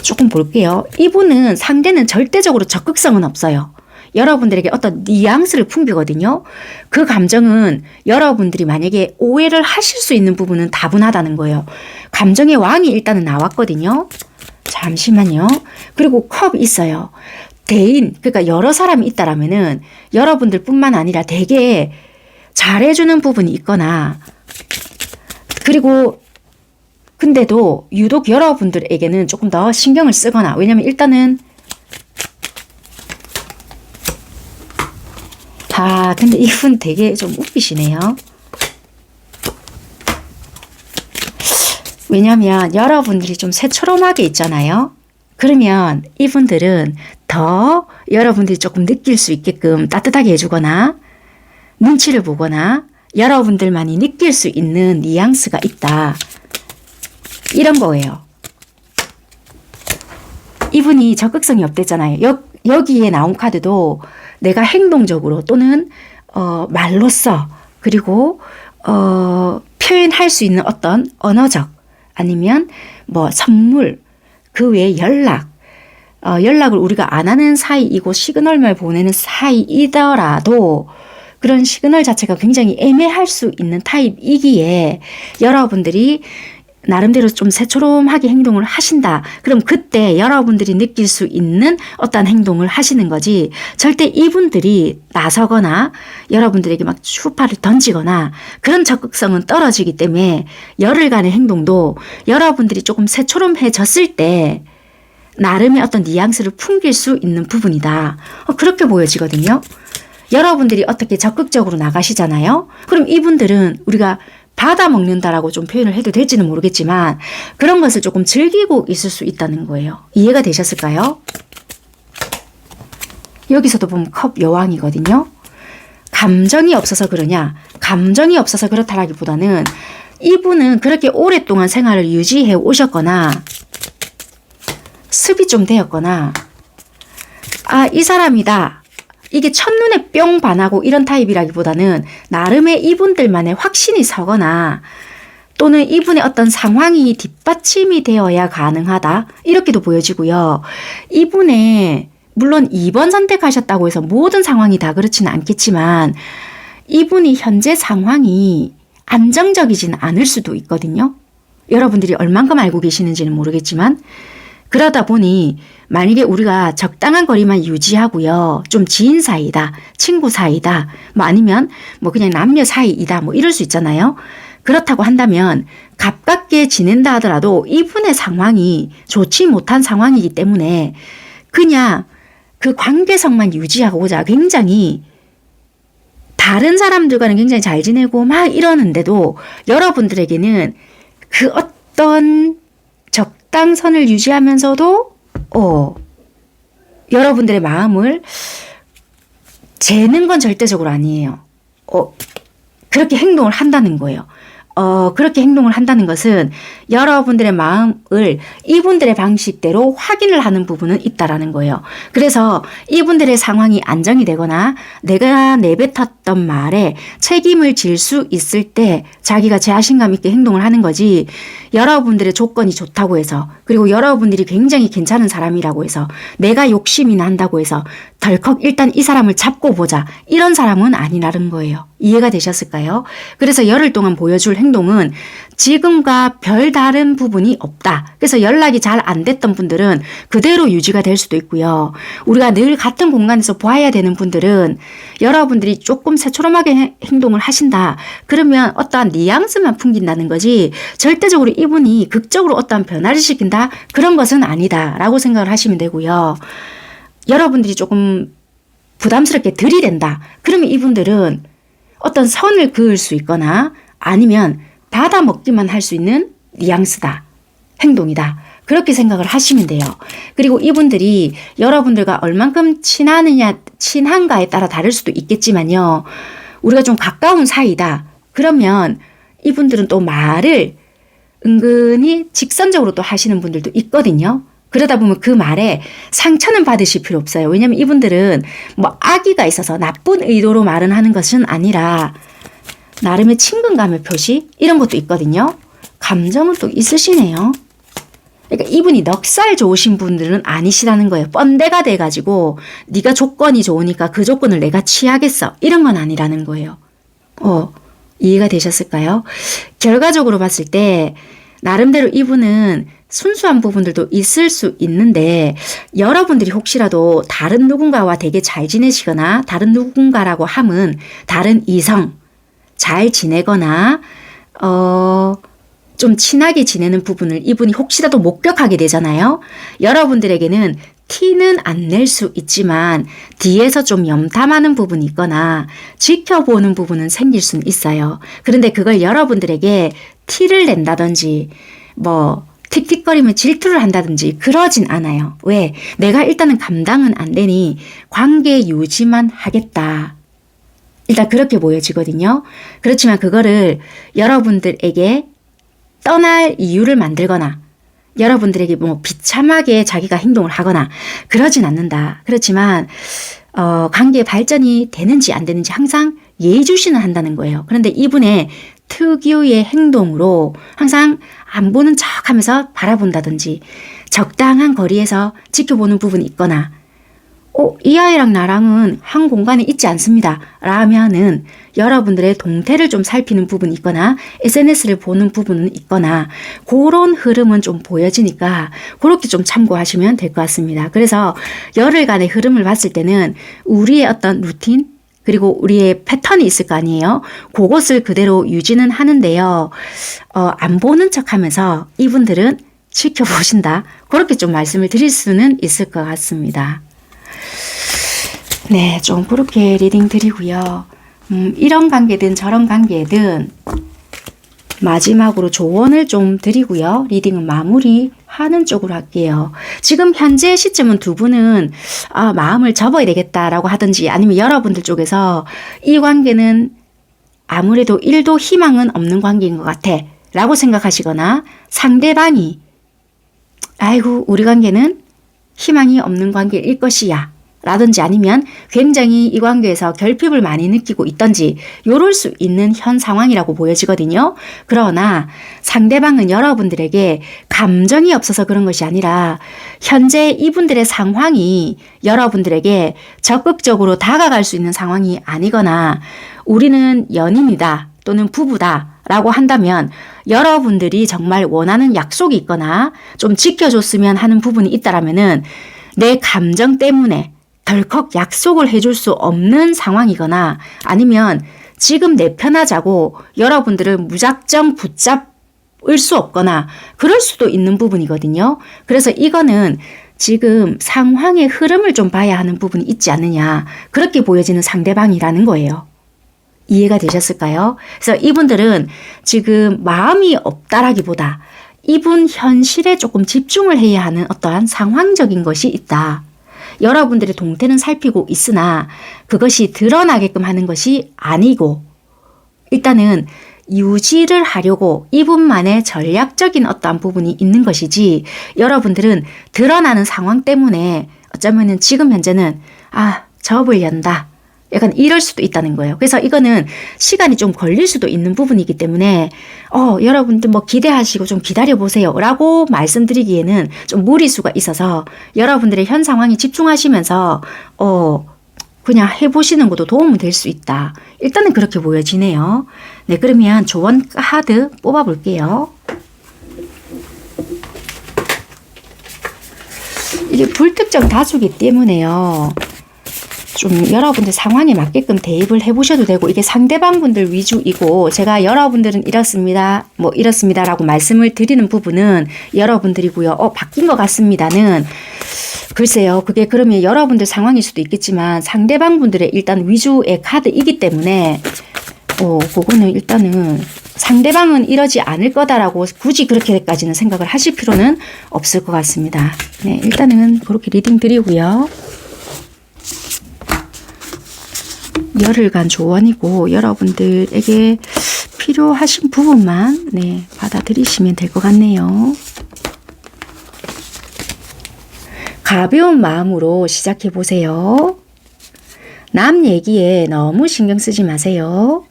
Speaker 1: 조금 볼게요. 이분은 상대는 절대적으로 적극성은 없어요. 여러분들에게 어떤 뉘앙스를 풍기거든요. 그 감정은 여러분들이 만약에 오해를 하실 수 있는 부분은 다분하다는 거예요. 감정의 왕이 일단은 나왔거든요. 잠시만요. 그리고 컵이 있어요. 대인, 그러니까 여러 사람이 있다라면은 여러분들 뿐만 아니라 되게 잘해주는 부분이 있거나 그리고 근데도 유독 여러분들에게는 조금 더 신경을 쓰거나 왜냐면 일단은 근데 이분 되게 좀 웃기시네요. 왜냐면 여러분들이 좀 새초롬하게 있잖아요. 그러면 이분들은 더 여러분들이 조금 느낄 수 있게끔 따뜻하게 해주거나 눈치를 보거나 여러분들만이 느낄 수 있는 뉘앙스가 있다. 이런 거예요. 이분이 적극성이 없댔잖아요. 여기에 나온 카드도 내가 행동적으로 또는 말로써 그리고 표현할 수 있는 어떤 언어적 아니면 뭐 선물 그 외에 연락 연락을 우리가 안 하는 사이이고 시그널만 보내는 사이이더라도 그런 시그널 자체가 굉장히 애매할 수 있는 타입이기에 여러분들이 나름대로 좀 새초롬하게 행동을 하신다. 그럼 그때 여러분들이 느낄 수 있는 어떤 행동을 하시는 거지 절대 이분들이 나서거나 여러분들에게 막 추파를 던지거나 그런 적극성은 떨어지기 때문에 열흘간의 행동도 여러분들이 조금 새초롬해졌을 때 나름의 어떤 뉘앙스를 풍길 수 있는 부분이다. 그렇게 보여지거든요. 여러분들이 어떻게 적극적으로 나가시잖아요. 그럼 이분들은 우리가 받아먹는다라고 좀 표현을 해도 될지는 모르겠지만 그런 것을 조금 즐기고 있을 수 있다는 거예요. 이해가 되셨을까요? 여기서도 보면 컵 여왕이거든요. 감정이 없어서 그러냐? 감정이 없어서 그렇다라기보다는 이분은 그렇게 오랫동안 생활을 유지해 오셨거나 습이 좀 되었거나 이 사람이다. 이게 첫눈에 뿅 반하고 이런 타입이라기보다는 나름의 이분들만의 확신이 서거나 또는 이분의 어떤 상황이 뒷받침이 되어야 가능하다. 이렇게도 보여지고요. 이분의 물론 2번 선택하셨다고 해서 모든 상황이 다 그렇지는 않겠지만 이분이 현재 상황이 안정적이지는 않을 수도 있거든요. 여러분들이 얼만큼 알고 계시는지는 모르겠지만 그러다 보니 만약에 우리가 적당한 거리만 유지하고요. 좀 지인 사이다, 친구 사이다, 아니면 그냥 남녀 사이이다, 이럴 수 있잖아요. 그렇다고 한다면 가깝게 지낸다 하더라도 이분의 상황이 좋지 못한 상황이기 때문에 그냥 그 관계성만 유지하고자 굉장히 다른 사람들과는 굉장히 잘 지내고 막 이러는데도 여러분들에게는 그 어떤 적당선을 유지하면서도 여러분들의 마음을 재는 건 절대적으로 아니에요. 그렇게 행동을 한다는 거예요. 그렇게 행동을 한다는 것은 여러분들의 마음을 이분들의 방식대로 확인을 하는 부분은 있다라는 거예요. 그래서 이분들의 상황이 안정이 되거나 내가 내뱉었던 말에 책임을 질 수 있을 때 자기가 자신감 있게 행동을 하는 거지 여러분들의 조건이 좋다고 해서 그리고 여러분들이 굉장히 괜찮은 사람이라고 해서 내가 욕심이 난다고 해서 덜컥 일단 이 사람을 잡고 보자 이런 사람은 아니라는 거예요. 이해가 되셨을까요? 그래서 열흘 동안 보여줄 행동은 지금과 별다른 부분이 없다. 그래서 연락이 잘 안 됐던 분들은 그대로 유지가 될 수도 있고요. 우리가 늘 같은 공간에서 봐야 되는 분들은 여러분들이 조금 새초롬하게 행동을 하신다. 그러면 어떠한 뉘앙스만 풍긴다는 거지 절대적으로 이분이 극적으로 어떠한 변화를 시킨다. 그런 것은 아니다. 라고 생각을 하시면 되고요. 여러분들이 조금 부담스럽게 들이댄다. 그러면 이분들은 어떤 선을 그을 수 있거나 아니면 받아먹기만 할 수 있는 뉘앙스다. 행동이다. 그렇게 생각을 하시면 돼요. 그리고 이분들이 여러분들과 얼만큼 친한가에 따라 다를 수도 있겠지만요. 우리가 좀 가까운 사이다. 그러면 이분들은 또 말을 은근히 직선적으로 또 하시는 분들도 있거든요. 그러다 보면 그 말에 상처는 받으실 필요 없어요. 왜냐하면 이분들은 악의가 있어서 나쁜 의도로 말은 하는 것은 아니라 나름의 친근감의 표시 이런 것도 있거든요. 감정은 또 있으시네요. 그러니까 이분이 넉살 좋으신 분들은 아니시라는 거예요. 뻔대가 돼가지고 네가 조건이 좋으니까 그 조건을 내가 취하겠어. 이런 건 아니라는 거예요. 이해가 되셨을까요? 결과적으로 봤을 때 나름대로 이분은 순수한 부분들도 있을 수 있는데 여러분들이 혹시라도 다른 누군가와 되게 잘 지내시거나 다른 누군가라고 함은 다른 이성 잘 지내거나 좀 친하게 지내는 부분을 이분이 혹시라도 목격하게 되잖아요. 여러분들에게는 티는 안 낼 수 있지만 뒤에서 좀 염탐하는 부분이 있거나 지켜보는 부분은 생길 수는 있어요. 그런데 그걸 여러분들에게 티를 낸다든지 틱틱거리면 질투를 한다든지 그러진 않아요. 왜? 내가 일단은 감당은 안 되니 관계 유지만 하겠다. 일단 그렇게 보여지거든요. 그렇지만 그거를 여러분들에게 떠날 이유를 만들거나 여러분들에게 비참하게 자기가 행동을 하거나 그러진 않는다. 그렇지만 관계의 발전이 되는지 안 되는지 항상 예의주시는 한다는 거예요. 그런데 이분의 특유의 행동으로 항상 안 보는 척 하면서 바라본다든지 적당한 거리에서 지켜보는 부분이 있거나 이 아이랑 나랑은 한 공간에 있지 않습니다 라면은 여러분들의 동태를 좀 살피는 부분이 있거나 SNS를 보는 부분은 있거나 그런 흐름은 좀 보여지니까 그렇게 좀 참고하시면 될 것 같습니다. 그래서 열흘간의 흐름을 봤을 때는 우리의 어떤 루틴 그리고 우리의 패턴이 있을 거 아니에요. 그것을 그대로 유지는 하는데요. 안 보는 척하면서 이분들은 지켜보신다. 그렇게 좀 말씀을 드릴 수는 있을 것 같습니다. 네, 좀 그렇게 리딩 드리고요. 이런 관계든 저런 관계든 마지막으로 조언을 좀 드리고요. 리딩은 마무리하는 쪽으로 할게요. 지금 현재 시점은 두 분은 마음을 접어야 되겠다라고 하든지 아니면 여러분들 쪽에서 이 관계는 아무래도 1도 희망은 없는 관계인 것 같아 라고 생각하시거나 상대방이 아이고 우리 관계는 희망이 없는 관계일 것이야 라든지 아니면 굉장히 이 관계에서 결핍을 많이 느끼고 있던지 요럴 수 있는 현 상황이라고 보여지거든요. 그러나 상대방은 여러분들에게 감정이 없어서 그런 것이 아니라 현재 이분들의 상황이 여러분들에게 적극적으로 다가갈 수 있는 상황이 아니거나 우리는 연인이다 또는 부부다 라고 한다면 여러분들이 정말 원하는 약속이 있거나 좀 지켜줬으면 하는 부분이 있다라면은 내 감정 때문에 덜컥 약속을 해줄 수 없는 상황이거나 아니면 지금 내 편하자고 여러분들을 무작정 붙잡을 수 없거나 그럴 수도 있는 부분이거든요. 그래서 이거는 지금 상황의 흐름을 좀 봐야 하는 부분이 있지 않느냐 그렇게 보여지는 상대방이라는 거예요. 이해가 되셨을까요? 그래서 이분들은 지금 마음이 없다라기보다 이분 현실에 조금 집중을 해야 하는 어떠한 상황적인 것이 있다. 여러분들의 동태는 살피고 있으나 그것이 드러나게끔 하는 것이 아니고 일단은 유지를 하려고 이분만의 전략적인 어떠한 부분이 있는 것이지 여러분들은 드러나는 상황 때문에 어쩌면은 지금 현재는 접을 연다. 약간 이럴 수도 있다는 거예요. 그래서 이거는 시간이 좀 걸릴 수도 있는 부분이기 때문에 여러분들 뭐 기대하시고 좀 기다려보세요 라고 말씀드리기에는 좀 무리수가 있어서 여러분들의 현 상황에 집중하시면서 그냥 해보시는 것도 도움이 될 수 있다. 일단은 그렇게 보여지네요. 네, 그러면 조언 카드 뽑아볼게요. 이게 불특정 다수기 때문에요. 좀 여러분들 상황에 맞게끔 대입을 해보셔도 되고 이게 상대방분들 위주이고 제가 여러분들은 이렇습니다 뭐 이렇습니다 라고 말씀을 드리는 부분은 여러분들이고요. 바뀐 것 같습니다는 글쎄요. 그게 그러면 여러분들 상황일 수도 있겠지만 상대방분들의 일단 위주의 카드이기 때문에 그거는 일단은 상대방은 이러지 않을 거다라고 굳이 그렇게까지는 생각을 하실 필요는 없을 것 같습니다. 네, 일단은 그렇게 리딩 드리고요. 열흘간 조언이고 여러분들에게 필요하신 부분만 받아들이시면 될 것 같네요. 가벼운 마음으로 시작해 보세요. 남 얘기에 너무 신경 쓰지 마세요.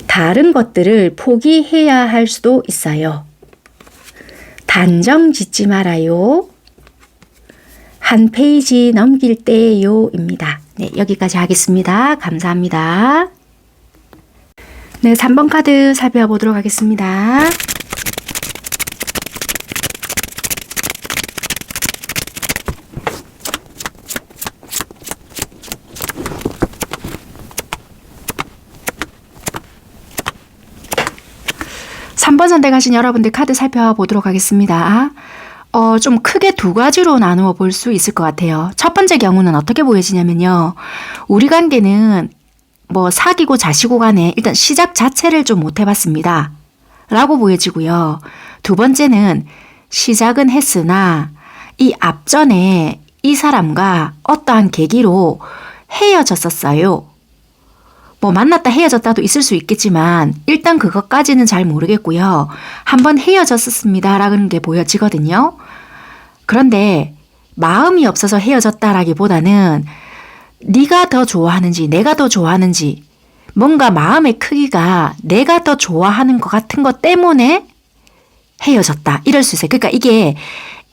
Speaker 1: 다른 것들을 포기해야 할 수도 있어요. 단정 짓지 말아요. 한 페이지 넘길 때요입니다. 네, 여기까지 하겠습니다. 감사합니다. 네, 3번 카드 살펴보도록 하겠습니다. (3번) 선택하신 여러분들 카드 살펴보도록 하겠습니다. 좀 크게 두 가지로 나누어 볼 수 있을 것 같아요. 첫 번째 경우는 어떻게 보여지냐면요. 우리 관계는 뭐 사귀고 자시고 간에 일단 시작 자체를 좀 못 해봤습니다. 라고 보여지고요. 두 번째는 시작은 했으나 이 앞전에 이 사람과 어떠한 계기로 헤어졌었어요. 뭐 만났다 헤어졌다도 있을 수 있겠지만 일단 그것까지는 잘 모르겠고요. 한번 헤어졌었습니다 라는 게 보여지거든요. 그런데 마음이 없어서 헤어졌다라기보다는 네가 더 좋아하는지 내가 더 좋아하는지 뭔가 마음의 크기가 내가 더 좋아하는 것 같은 것 때문에 헤어졌다. 이럴 수 있어요. 그러니까 이게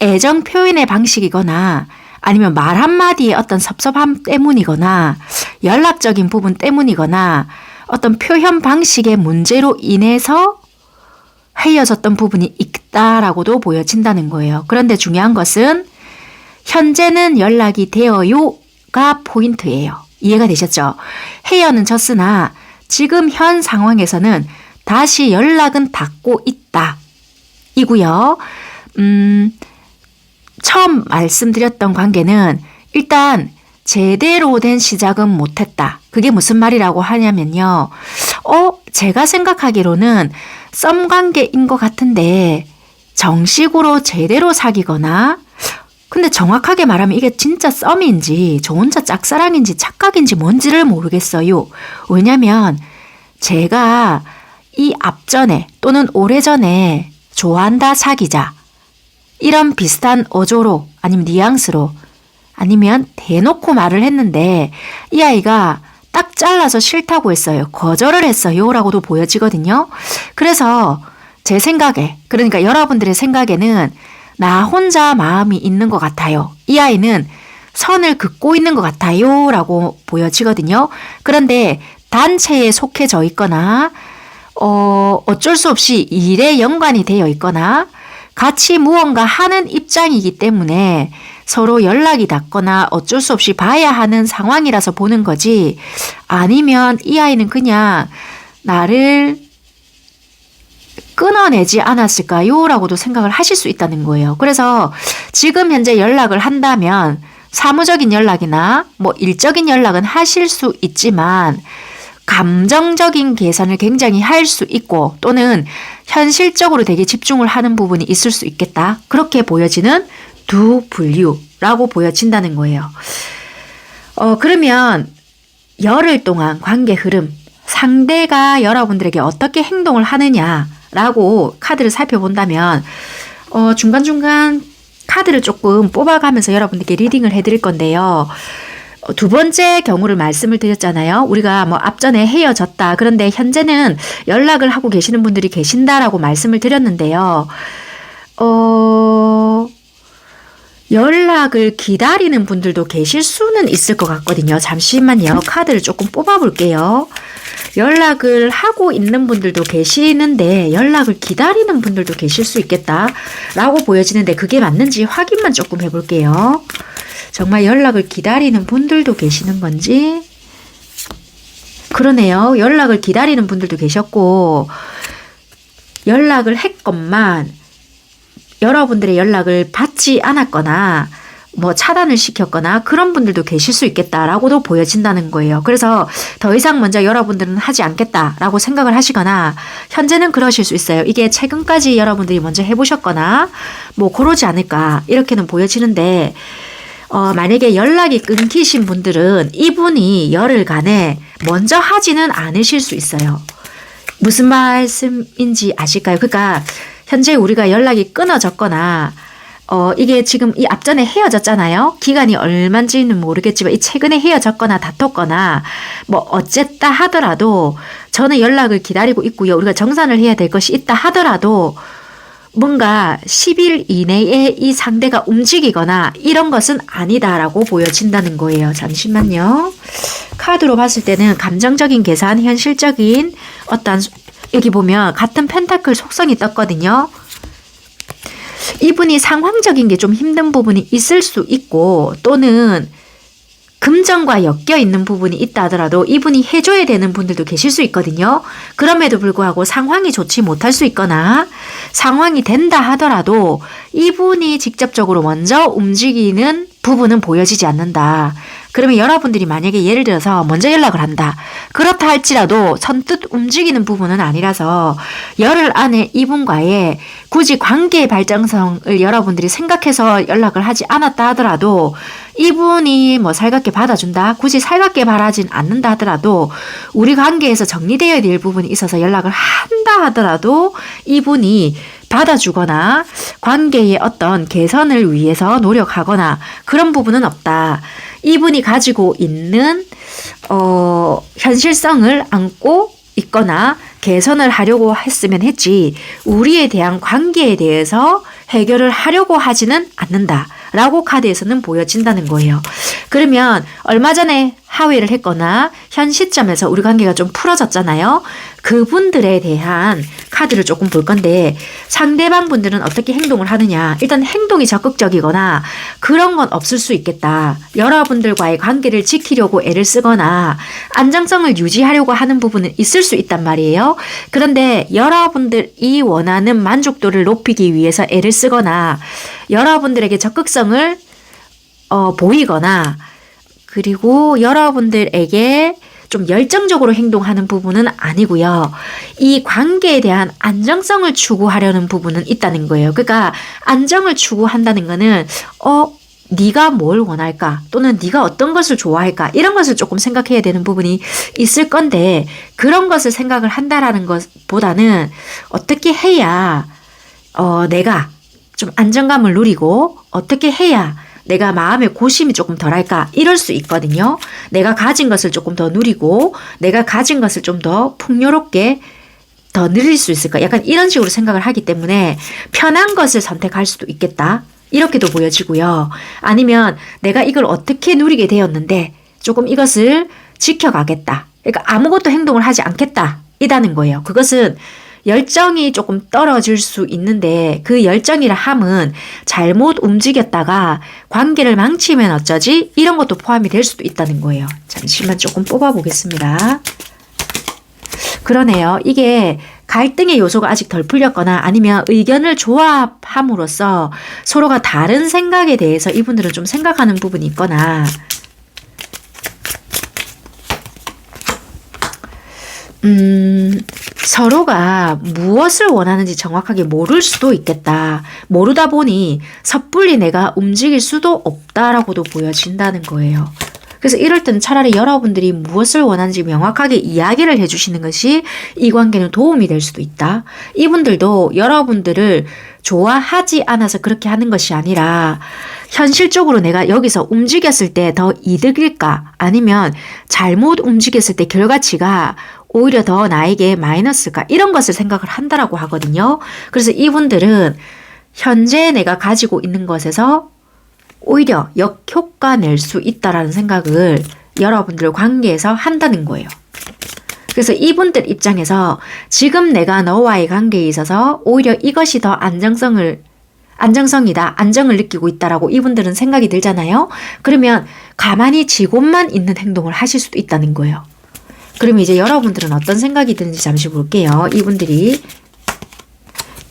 Speaker 1: 애정 표현의 방식이거나 아니면 말 한마디의 어떤 섭섭함 때문이거나 연락적인 부분 때문이거나 어떤 표현 방식의 문제로 인해서 헤어졌던 부분이 있다라고도 보여진다는 거예요. 그런데 중요한 것은 현재는 연락이 되어요가 포인트예요. 이해가 되셨죠? 헤어는 졌으나 지금 현 상황에서는 다시 연락은 닿고 있다. 이고요. 처음 말씀드렸던 관계는 일단 제대로 된 시작은 못했다. 그게 무슨 말이라고 하냐면요. 제가 생각하기로는 썸 관계인 것 같은데 정식으로 제대로 사귀거나 근데 정확하게 말하면 이게 진짜 썸인지 저 혼자 짝사랑인지 착각인지 뭔지를 모르겠어요. 왜냐면 제가 이 앞전에 또는 오래전에 좋아한다 사귀자 이런 비슷한 어조로 아니면 뉘앙스로 아니면 대놓고 말을 했는데 이 아이가 딱 잘라서 싫다고 했어요. 거절을 했어요 라고도 보여지거든요. 그래서 제 생각에 그러니까 여러분들의 생각에는 나 혼자 마음이 있는 것 같아요. 이 아이는 선을 긋고 있는 것 같아요 라고 보여지거든요. 그런데 단체에 속해져 있거나 어쩔 수 없이 일에 연관이 되어 있거나 같이 무언가 하는 입장이기 때문에 서로 연락이 닿거나 어쩔 수 없이 봐야 하는 상황이라서 보는 거지 아니면 이 아이는 그냥 나를 끊어내지 않았을까요? 라고도 생각을 하실 수 있다는 거예요. 그래서 지금 현재 연락을 한다면 사무적인 연락이나 뭐 일적인 연락은 하실 수 있지만 감정적인 계산을 굉장히 할 수 있고 또는 현실적으로 되게 집중을 하는 부분이 있을 수 있겠다. 그렇게 보여지는 두 분류라고 보여진다는 거예요. 그러면 열흘 동안 관계 흐름, 상대가 여러분들에게 어떻게 행동을 하느냐라고 카드를 살펴본다면 중간중간 카드를 조금 뽑아가면서 여러분들께 리딩을 해드릴 건데요. 두 번째 경우를 말씀을 드렸잖아요. 우리가 뭐 앞전에 헤어졌다. 그런데 현재는 연락을 하고 계시는 분들이 계신다라고 말씀을 드렸는데요. 연락을 기다리는 분들도 계실 수는 있을 것 같거든요. 잠시만요. 카드를 조금 뽑아볼게요. 연락을 하고 있는 분들도 계시는데 연락을 기다리는 분들도 계실 수 있겠다라고 보여지는데 그게 맞는지 확인만 조금 해볼게요. 정말 연락을 기다리는 분들도 계시는 건지 그러네요. 연락을 기다리는 분들도 계셨고 연락을 했건만 여러분들의 연락을 받지 않았거나 뭐 차단을 시켰거나 그런 분들도 계실 수 있겠다라고도 보여진다는 거예요. 그래서 더 이상 먼저 여러분들은 하지 않겠다라고 생각을 하시거나 현재는 그러실 수 있어요. 이게 최근까지 여러분들이 먼저 해보셨거나 뭐 그러지 않을까 이렇게는 보여지는데 만약에 연락이 끊기신 분들은 이분이 열흘간에 먼저 하지는 않으실 수 있어요. 무슨 말씀인지 아실까요? 그러니까 현재 우리가 연락이 끊어졌거나 이게 지금 이 앞전에 헤어졌잖아요. 기간이 얼마인지는 모르겠지만 이 최근에 헤어졌거나 다퉜거나 뭐 어쨌다 하더라도 저는 연락을 기다리고 있고요. 우리가 정산을 해야 될 것이 있다 하더라도 뭔가 10일 이내에 이 상대가 움직이거나 이런 것은 아니다라고 보여진다는 거예요. 잠시만요. 카드로 봤을 때는 감정적인 계산, 현실적인 어떤 여기 보면 같은 펜타클 속성이 떴거든요. 이분이 상황적인 게 좀 힘든 부분이 있을 수 있고 또는 금전과 엮여 있는 부분이 있다 하더라도 이분이 해줘야 되는 분들도 계실 수 있거든요. 그럼에도 불구하고 상황이 좋지 못할 수 있거나 상황이 된다 하더라도 이분이 직접적으로 먼저 움직이는 부분은 보여지지 않는다. 그러면 여러분들이 만약에 예를 들어서 먼저 연락을 한다. 그렇다 할지라도 선뜻 움직이는 부분은 아니라서 열흘 안에 이분과의 굳이 관계의 발전성을 여러분들이 생각해서 연락을 하지 않았다 하더라도 이분이 뭐 살갑게 받아준다. 굳이 살갑게 바라진 않는다 하더라도 우리 관계에서 정리되어야 될 부분이 있어서 연락을 한다 하더라도 이분이 받아주거나 관계의 어떤 개선을 위해서 노력하거나 그런 부분은 없다. 이분이 가지고 있는 현실성을 안고 있거나 개선을 하려고 했으면 했지 우리에 대한 관계에 대해서 해결을 하려고 하지는 않는다 라고 카드에서는 보여진다는 거예요. 그러면 얼마 전에 하회를 했거나 현 시점에서 우리 관계가 좀 풀어졌잖아요. 그분들에 대한 카드를 조금 볼 건데 상대방 분들은 어떻게 행동을 하느냐. 일단 행동이 적극적이거나 그런 건 없을 수 있겠다. 여러분들과의 관계를 지키려고 애를 쓰거나 안정성을 유지하려고 하는 부분은 있을 수 있단 말이에요. 그런데 여러분들이 원하는 만족도를 높이기 위해서 애를 쓰거나 여러분들에게 적극성을 보이거나 그리고 여러분들에게 좀 열정적으로 행동하는 부분은 아니고요. 이 관계에 대한 안정성을 추구하려는 부분은 있다는 거예요. 그러니까 안정을 추구한다는 거는 네가 뭘 원할까? 또는 네가 어떤 것을 좋아할까? 이런 것을 조금 생각해야 되는 부분이 있을 건데 그런 것을 생각을 한다라는 것보다는 어떻게 해야 내가 좀 안정감을 누리고 어떻게 해야 내가 마음의 고심이 조금 덜할까 이럴 수 있거든요. 내가 가진 것을 조금 더 누리고 내가 가진 것을 좀 더 풍요롭게 더 누릴 수 있을까 약간 이런 식으로 생각을 하기 때문에 편한 것을 선택할 수도 있겠다. 이렇게도 보여지고요. 아니면 내가 이걸 어떻게 누리게 되었는데 조금 이것을 지켜가겠다. 그러니까 아무것도 행동을 하지 않겠다. 이다는 거예요. 그것은 열정이 조금 떨어질 수 있는데 그 열정이라 함은 잘못 움직였다가 관계를 망치면 어쩌지? 이런 것도 포함이 될 수도 있다는 거예요. 잠시만 조금 뽑아보겠습니다. 그러네요. 이게 갈등의 요소가 아직 덜 풀렸거나 아니면 의견을 조합함으로써 서로가 다른 생각에 대해서 이분들은 좀 생각하는 부분이 있거나 서로가 무엇을 원하는지 정확하게 모를 수도 있겠다. 모르다 보니 섣불리 내가 움직일 수도 없다라고도 보여진다는 거예요. 그래서 이럴 때는 차라리 여러분들이 무엇을 원하는지 명확하게 이야기를 해주시는 것이 이 관계는 도움이 될 수도 있다. 이분들도 여러분들을 좋아하지 않아서 그렇게 하는 것이 아니라 현실적으로 내가 여기서 움직였을 때 더 이득일까? 아니면 잘못 움직였을 때 결과치가 오히려 더 나에게 마이너스일까? 이런 것을 생각을 한다라고 하거든요. 그래서 이분들은 현재 내가 가지고 있는 것에서 오히려 역효과 낼 수 있다라는 생각을 여러분들 관계에서 한다는 거예요. 그래서 이분들 입장에서 지금 내가 너와의 관계에 있어서 오히려 이것이 더 안정성이다. 안정을 느끼고 있다라고 이분들은 생각이 들잖아요. 그러면 가만히 지고만 있는 행동을 하실 수도 있다는 거예요. 그러면 이제 여러분들은 어떤 생각이 드는지 잠시 볼게요. 이분들이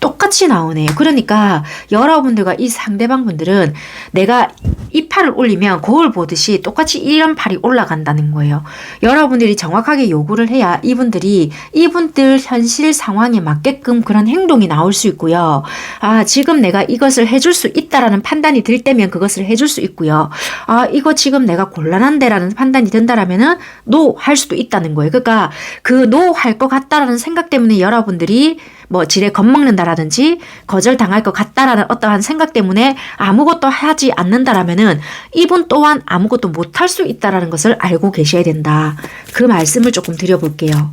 Speaker 1: 똑같이 나오네요. 그러니까 여러분들과 이 상대방 분들은 내가 이 팔을 올리면 거울 보듯이 똑같이 이런 팔이 올라간다는 거예요. 여러분들이 정확하게 요구를 해야 이분들 현실 상황에 맞게끔 그런 행동이 나올 수 있고요. 아, 지금 내가 이것을 해줄 수 있다라는 판단이 들 때면 그것을 해줄 수 있고요. 아, 이거 지금 내가 곤란한데라는 판단이 든다라면은 노 할 수도 있다는 거예요. 그러니까 그 노 할 것 같다라는 생각 때문에 여러분들이 뭐 지레 겁먹는다라든지 거절당할 것 같다라는 어떠한 생각 때문에 아무것도 하지 않는다라면은 이분 또한 아무것도 못할 수 있다라는 것을 알고 계셔야 된다. 그 말씀을 조금 드려볼게요.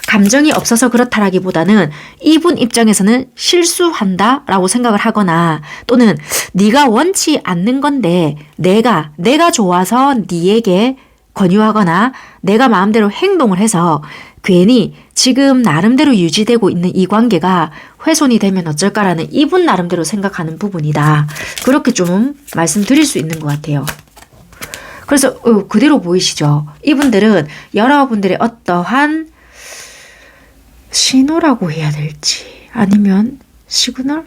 Speaker 1: 감정이 없어서 그렇다라기보다는 이분 입장에서는 실수한다라고 생각을 하거나 또는 네가 원치 않는 건데 내가 좋아서 네에게 권유하거나 내가 마음대로 행동을 해서 괜히 지금 나름대로 유지되고 있는 이 관계가 훼손이 되면 어쩔까라는 이분 나름대로 생각하는 부분이다. 그렇게 좀 말씀드릴 수 있는 것 같아요. 그래서 그대로 보이시죠? 이분들은 여러분들의 어떠한 신호라고 해야 될지 아니면 시그널?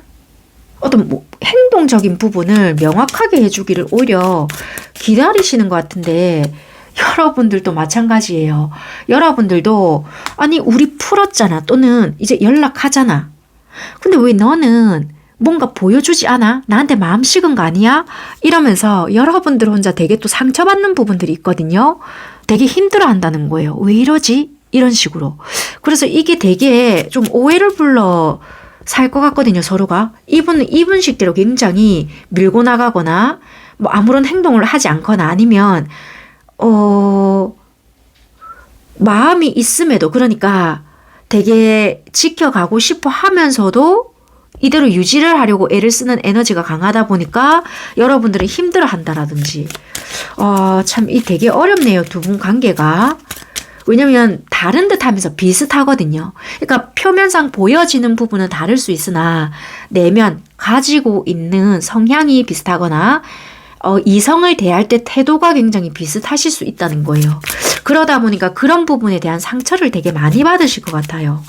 Speaker 1: 어떤 행동적인 부분을 명확하게 해주기를 오히려 기다리시는 것 같은데 여러분들도 마찬가지예요. 여러분들도 아니 우리 풀었잖아 또는 이제 연락하잖아. 근데 왜 너는 뭔가 보여주지 않아? 나한테 마음 식은 거 아니야? 이러면서 여러분들 혼자 되게 또 상처받는 부분들이 있거든요. 되게 힘들어한다는 거예요. 왜 이러지? 이런 식으로. 그래서 이게 되게 좀 오해를 불러 살 것 같거든요. 서로가. 이분은 이분식대로 굉장히 밀고 나가거나 뭐 아무런 행동을 하지 않거나 아니면 마음이 있음에도, 그러니까 되게 지켜가고 싶어 하면서도 이대로 유지를 하려고 애를 쓰는 에너지가 강하다 보니까 여러분들이 힘들어 한다라든지. 참 이 되게 어렵네요. 두 분 관계가. 왜냐면 다른 듯 하면서 비슷하거든요. 그러니까 표면상 보여지는 부분은 다를 수 있으나 내면 가지고 있는 성향이 비슷하거나 이성을 대할 때 태도가 굉장히 비슷하실 수 있다는 거예요. 그러다 보니까 그런 부분에 대한 상처를 되게 많이 받으실 것 같아요.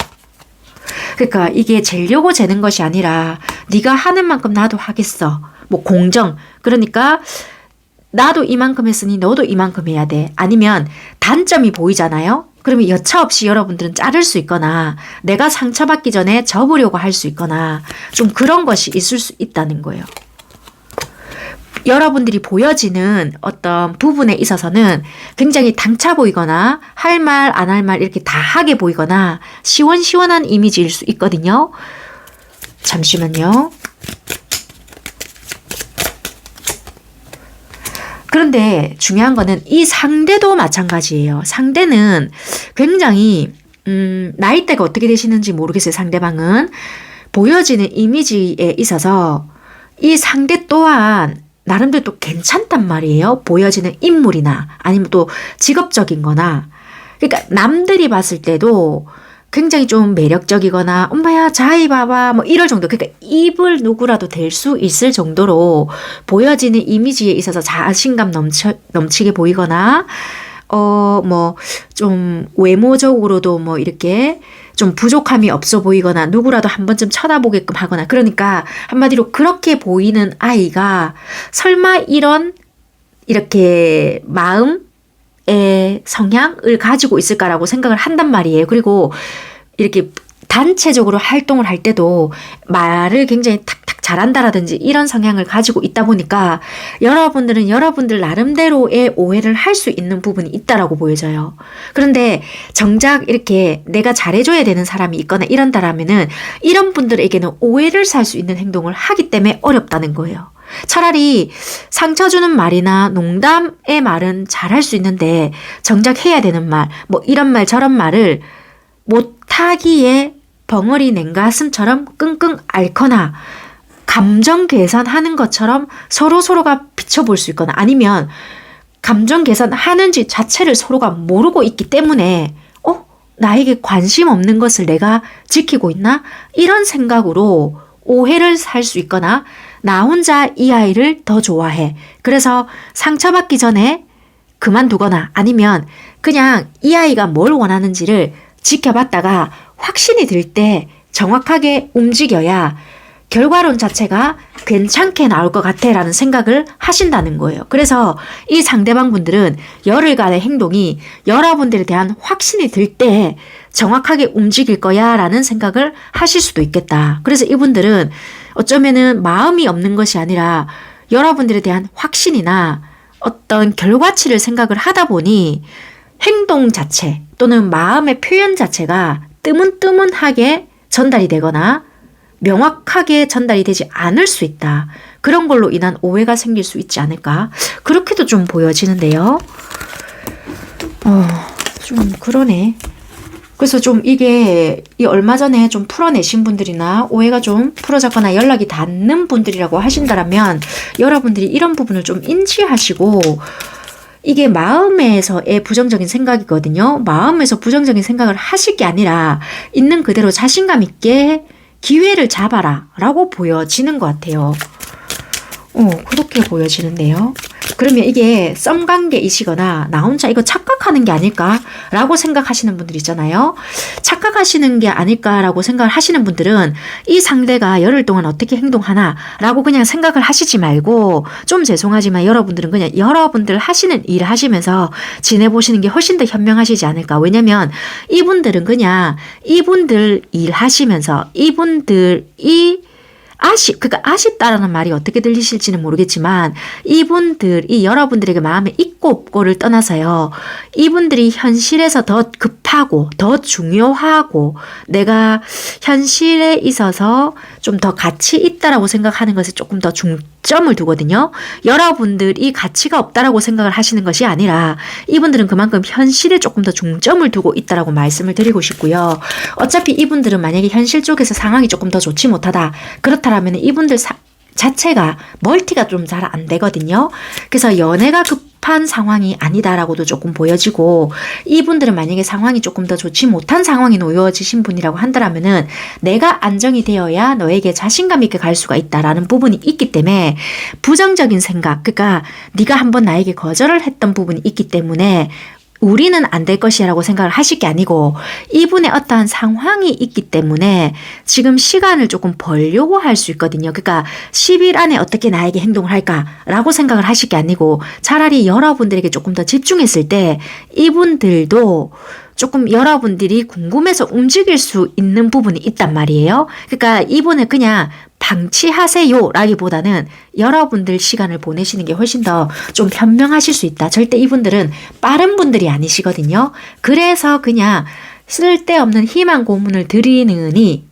Speaker 1: 그러니까 이게 재려고 재는 것이 아니라 네가 하는 만큼 나도 하겠어. 뭐 공정. 그러니까 나도 이만큼 했으니 너도 이만큼 해야 돼. 아니면 단점이 보이잖아요. 그러면 여차없이 여러분들은 자를 수 있거나 내가 상처받기 전에 접으려고 할 수 있거나 좀 그런 것이 있을 수 있다는 거예요. 여러분들이 보여지는 어떤 부분에 있어서는 굉장히 당차 보이거나 할 말 안 할 말 이렇게 다 하게 보이거나 시원시원한 이미지일 수 있거든요. 잠시만요. 그런데 중요한 거는 이 상대도 마찬가지예요. 상대는 굉장히 나이대가 어떻게 되시는지 모르겠어요. 상대방은 보여지는 이미지에 있어서 이 상대 또한 나름대로 또 괜찮단 말이에요. 보여지는 인물이나 아니면 또 직업적인 거나. 그러니까 남들이 봤을 때도 굉장히 좀 매력적이거나 엄마야 자이 봐봐 뭐 이럴 정도. 그러니까 입을 누구라도 될 수 있을 정도로 보여지는 이미지에 있어서 자신감 넘치게 보이거나 뭐 좀 외모적으로도 뭐 이렇게 좀 부족함이 없어 보이거나 누구라도 한 번쯤 쳐다보게끔 하거나. 그러니까 한마디로 그렇게 보이는 아이가 설마 이렇게 마음의 성향을 가지고 있을까라고 생각을 한단 말이에요. 그리고 이렇게 단체적으로 활동을 할 때도 말을 굉장히 탁탁 잘한다라든지 이런 성향을 가지고 있다 보니까 여러분들은 여러분들 나름대로의 오해를 할 수 있는 부분이 있다라고 보여져요. 그런데 정작 이렇게 내가 잘해줘야 되는 사람이 있거나 이런다라면은 이런 분들에게는 오해를 살 수 있는 행동을 하기 때문에 어렵다는 거예요. 차라리 상처 주는 말이나 농담의 말은 잘할 수 있는데 정작 해야 되는 말, 뭐 이런 말 저런 말을 못하기에 벙어리 냉가슴처럼 끙끙 앓거나 감정 개선하는 것처럼 서로가 비춰볼 수 있거나 아니면 감정 개선하는지 자체를 서로가 모르고 있기 때문에 나에게 관심 없는 것을 내가 지키고 있나? 이런 생각으로 오해를 살 수 있거나 나 혼자 이 아이를 더 좋아해. 그래서 상처받기 전에 그만두거나 아니면 그냥 이 아이가 뭘 원하는지를 지켜봤다가 확신이 들 때 정확하게 움직여야 결과론 자체가 괜찮게 나올 것 같아 라는 생각을 하신다는 거예요. 그래서 이 상대방 분들은 열흘간의 행동이 여러분들에 대한 확신이 들 때 정확하게 움직일 거야 라는 생각을 하실 수도 있겠다. 그래서 이분들은 어쩌면은 마음이 없는 것이 아니라 여러분들에 대한 확신이나 어떤 결과치를 생각을 하다 보니 행동 자체 또는 마음의 표현 자체가 뜨문뜨문하게 전달이 되거나 명확하게 전달이 되지 않을 수 있다. 그런 걸로 인한 오해가 생길 수 있지 않을까. 그렇게도 좀 보여지는데요. 좀 그러네. 그래서 좀 이게 얼마 전에 좀 풀어내신 분들이나 오해가 좀 풀어졌거나 연락이 닿는 분들이라고 하신다면 여러분들이 이런 부분을 좀 인지하시고 이게 마음에서의 부정적인 생각이거든요. 마음에서 부정적인 생각을 하실 게 아니라 있는 그대로 자신감 있게 기회를 잡아라 라고 보여지는 것 같아요. 그렇게 보여지는데요. 그러면 이게 썸관계이시거나 나 혼자 이거 착각하는 게 아닐까 라고 생각하시는 분들 있잖아요. 착각하시는 게 아닐까라고 생각을 하시는 분들은 이 상대가 열흘 동안 어떻게 행동하나 라고 그냥 생각을 하시지 말고 좀 죄송하지만 여러분들은 그냥 여러분들 하시는 일 하시면서 지내보시는 게 훨씬 더 현명하시지 않을까. 왜냐면 이분들은 그냥 이분들 일 하시면서 이분들이 그러니까 아쉽다라는 말이 어떻게 들리실지는 모르겠지만 이분들이 여러분들에게 마음에 있고 없고를 떠나서요. 이분들이 현실에서 더 급하고 더 중요하고 내가 현실에 있어서 좀 더 가치 있다라고 생각하는 것에 조금 더 중점을 두거든요. 여러분들이 가치가 없다라고 생각을 하시는 것이 아니라 이분들은 그만큼 현실에 조금 더 중점을 두고 있다라고 말씀을 드리고 싶고요. 어차피 이분들은 만약에 현실 쪽에서 상황이 조금 더 좋지 못하다. 그렇다면 이분들 자체가 멀티가 좀 잘 안 되거든요. 그래서 연애가 급한 상황이 아니다라고도 조금 보여지고 이분들은 만약에 상황이 조금 더 좋지 못한 상황이 놓여지신 분이라고 한다면은 내가 안정이 되어야 너에게 자신감 있게 갈 수가 있다라는 부분이 있기 때문에 부정적인 생각, 그러니까 네가 한번 나에게 거절을 했던 부분이 있기 때문에 우리는 안 될 것이라고 생각을 하실 게 아니고 이분의 어떠한 상황이 있기 때문에 지금 시간을 조금 벌려고 할 수 있거든요. 그러니까 10일 안에 어떻게 나에게 행동을 할까라고 생각을 하실 게 아니고 차라리 여러분들에게 조금 더 집중했을 때 이분들도 조금 여러분들이 궁금해서 움직일 수 있는 부분이 있단 말이에요. 그러니까 이분은 그냥 방치하세요 라기보다는 여러분들 시간을 보내시는 게 훨씬 더 좀 현명하실 수 있다. 절대 이분들은 빠른 분들이 아니시거든요. 그래서 그냥 쓸데없는 희망 고문을 드리느니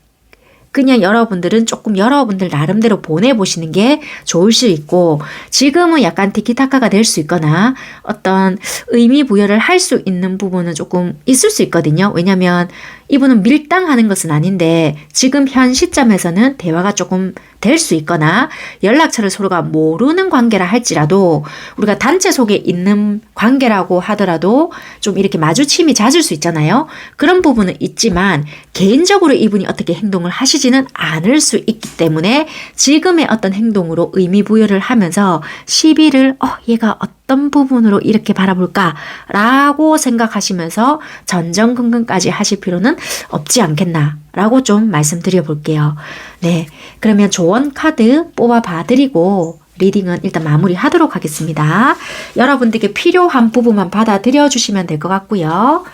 Speaker 1: 그냥 여러분들은 조금 여러분들 나름대로 보내보시는 게 좋을 수 있고 지금은 약간 티키타카가 될 수 있거나 어떤 의미 부여를 할 수 있는 부분은 조금 있을 수 있거든요. 왜냐하면 이분은 밀당하는 것은 아닌데 지금 현 시점에서는 대화가 조금 될 수 있거나 연락처를 서로가 모르는 관계라 할지라도 우리가 단체 속에 있는 관계라고 하더라도 좀 이렇게 마주침이 잦을 수 있잖아요. 그런 부분은 있지만 개인적으로 이분이 어떻게 행동을 하시지는 않을 수 있기 때문에 지금의 어떤 행동으로 의미 부여를 하면서 시비를 얘가 어떤 부분으로 이렇게 바라볼까 라고 생각하시면서 전전긍긍까지 하실 필요는 없지 않겠나 라고 좀 말씀드려 볼게요. 네, 그러면 조언 카드 뽑아 봐드리고 리딩은 일단 마무리 하도록 하겠습니다. 여러분들께 필요한 부분만 받아들여 주시면 될 것 같고요.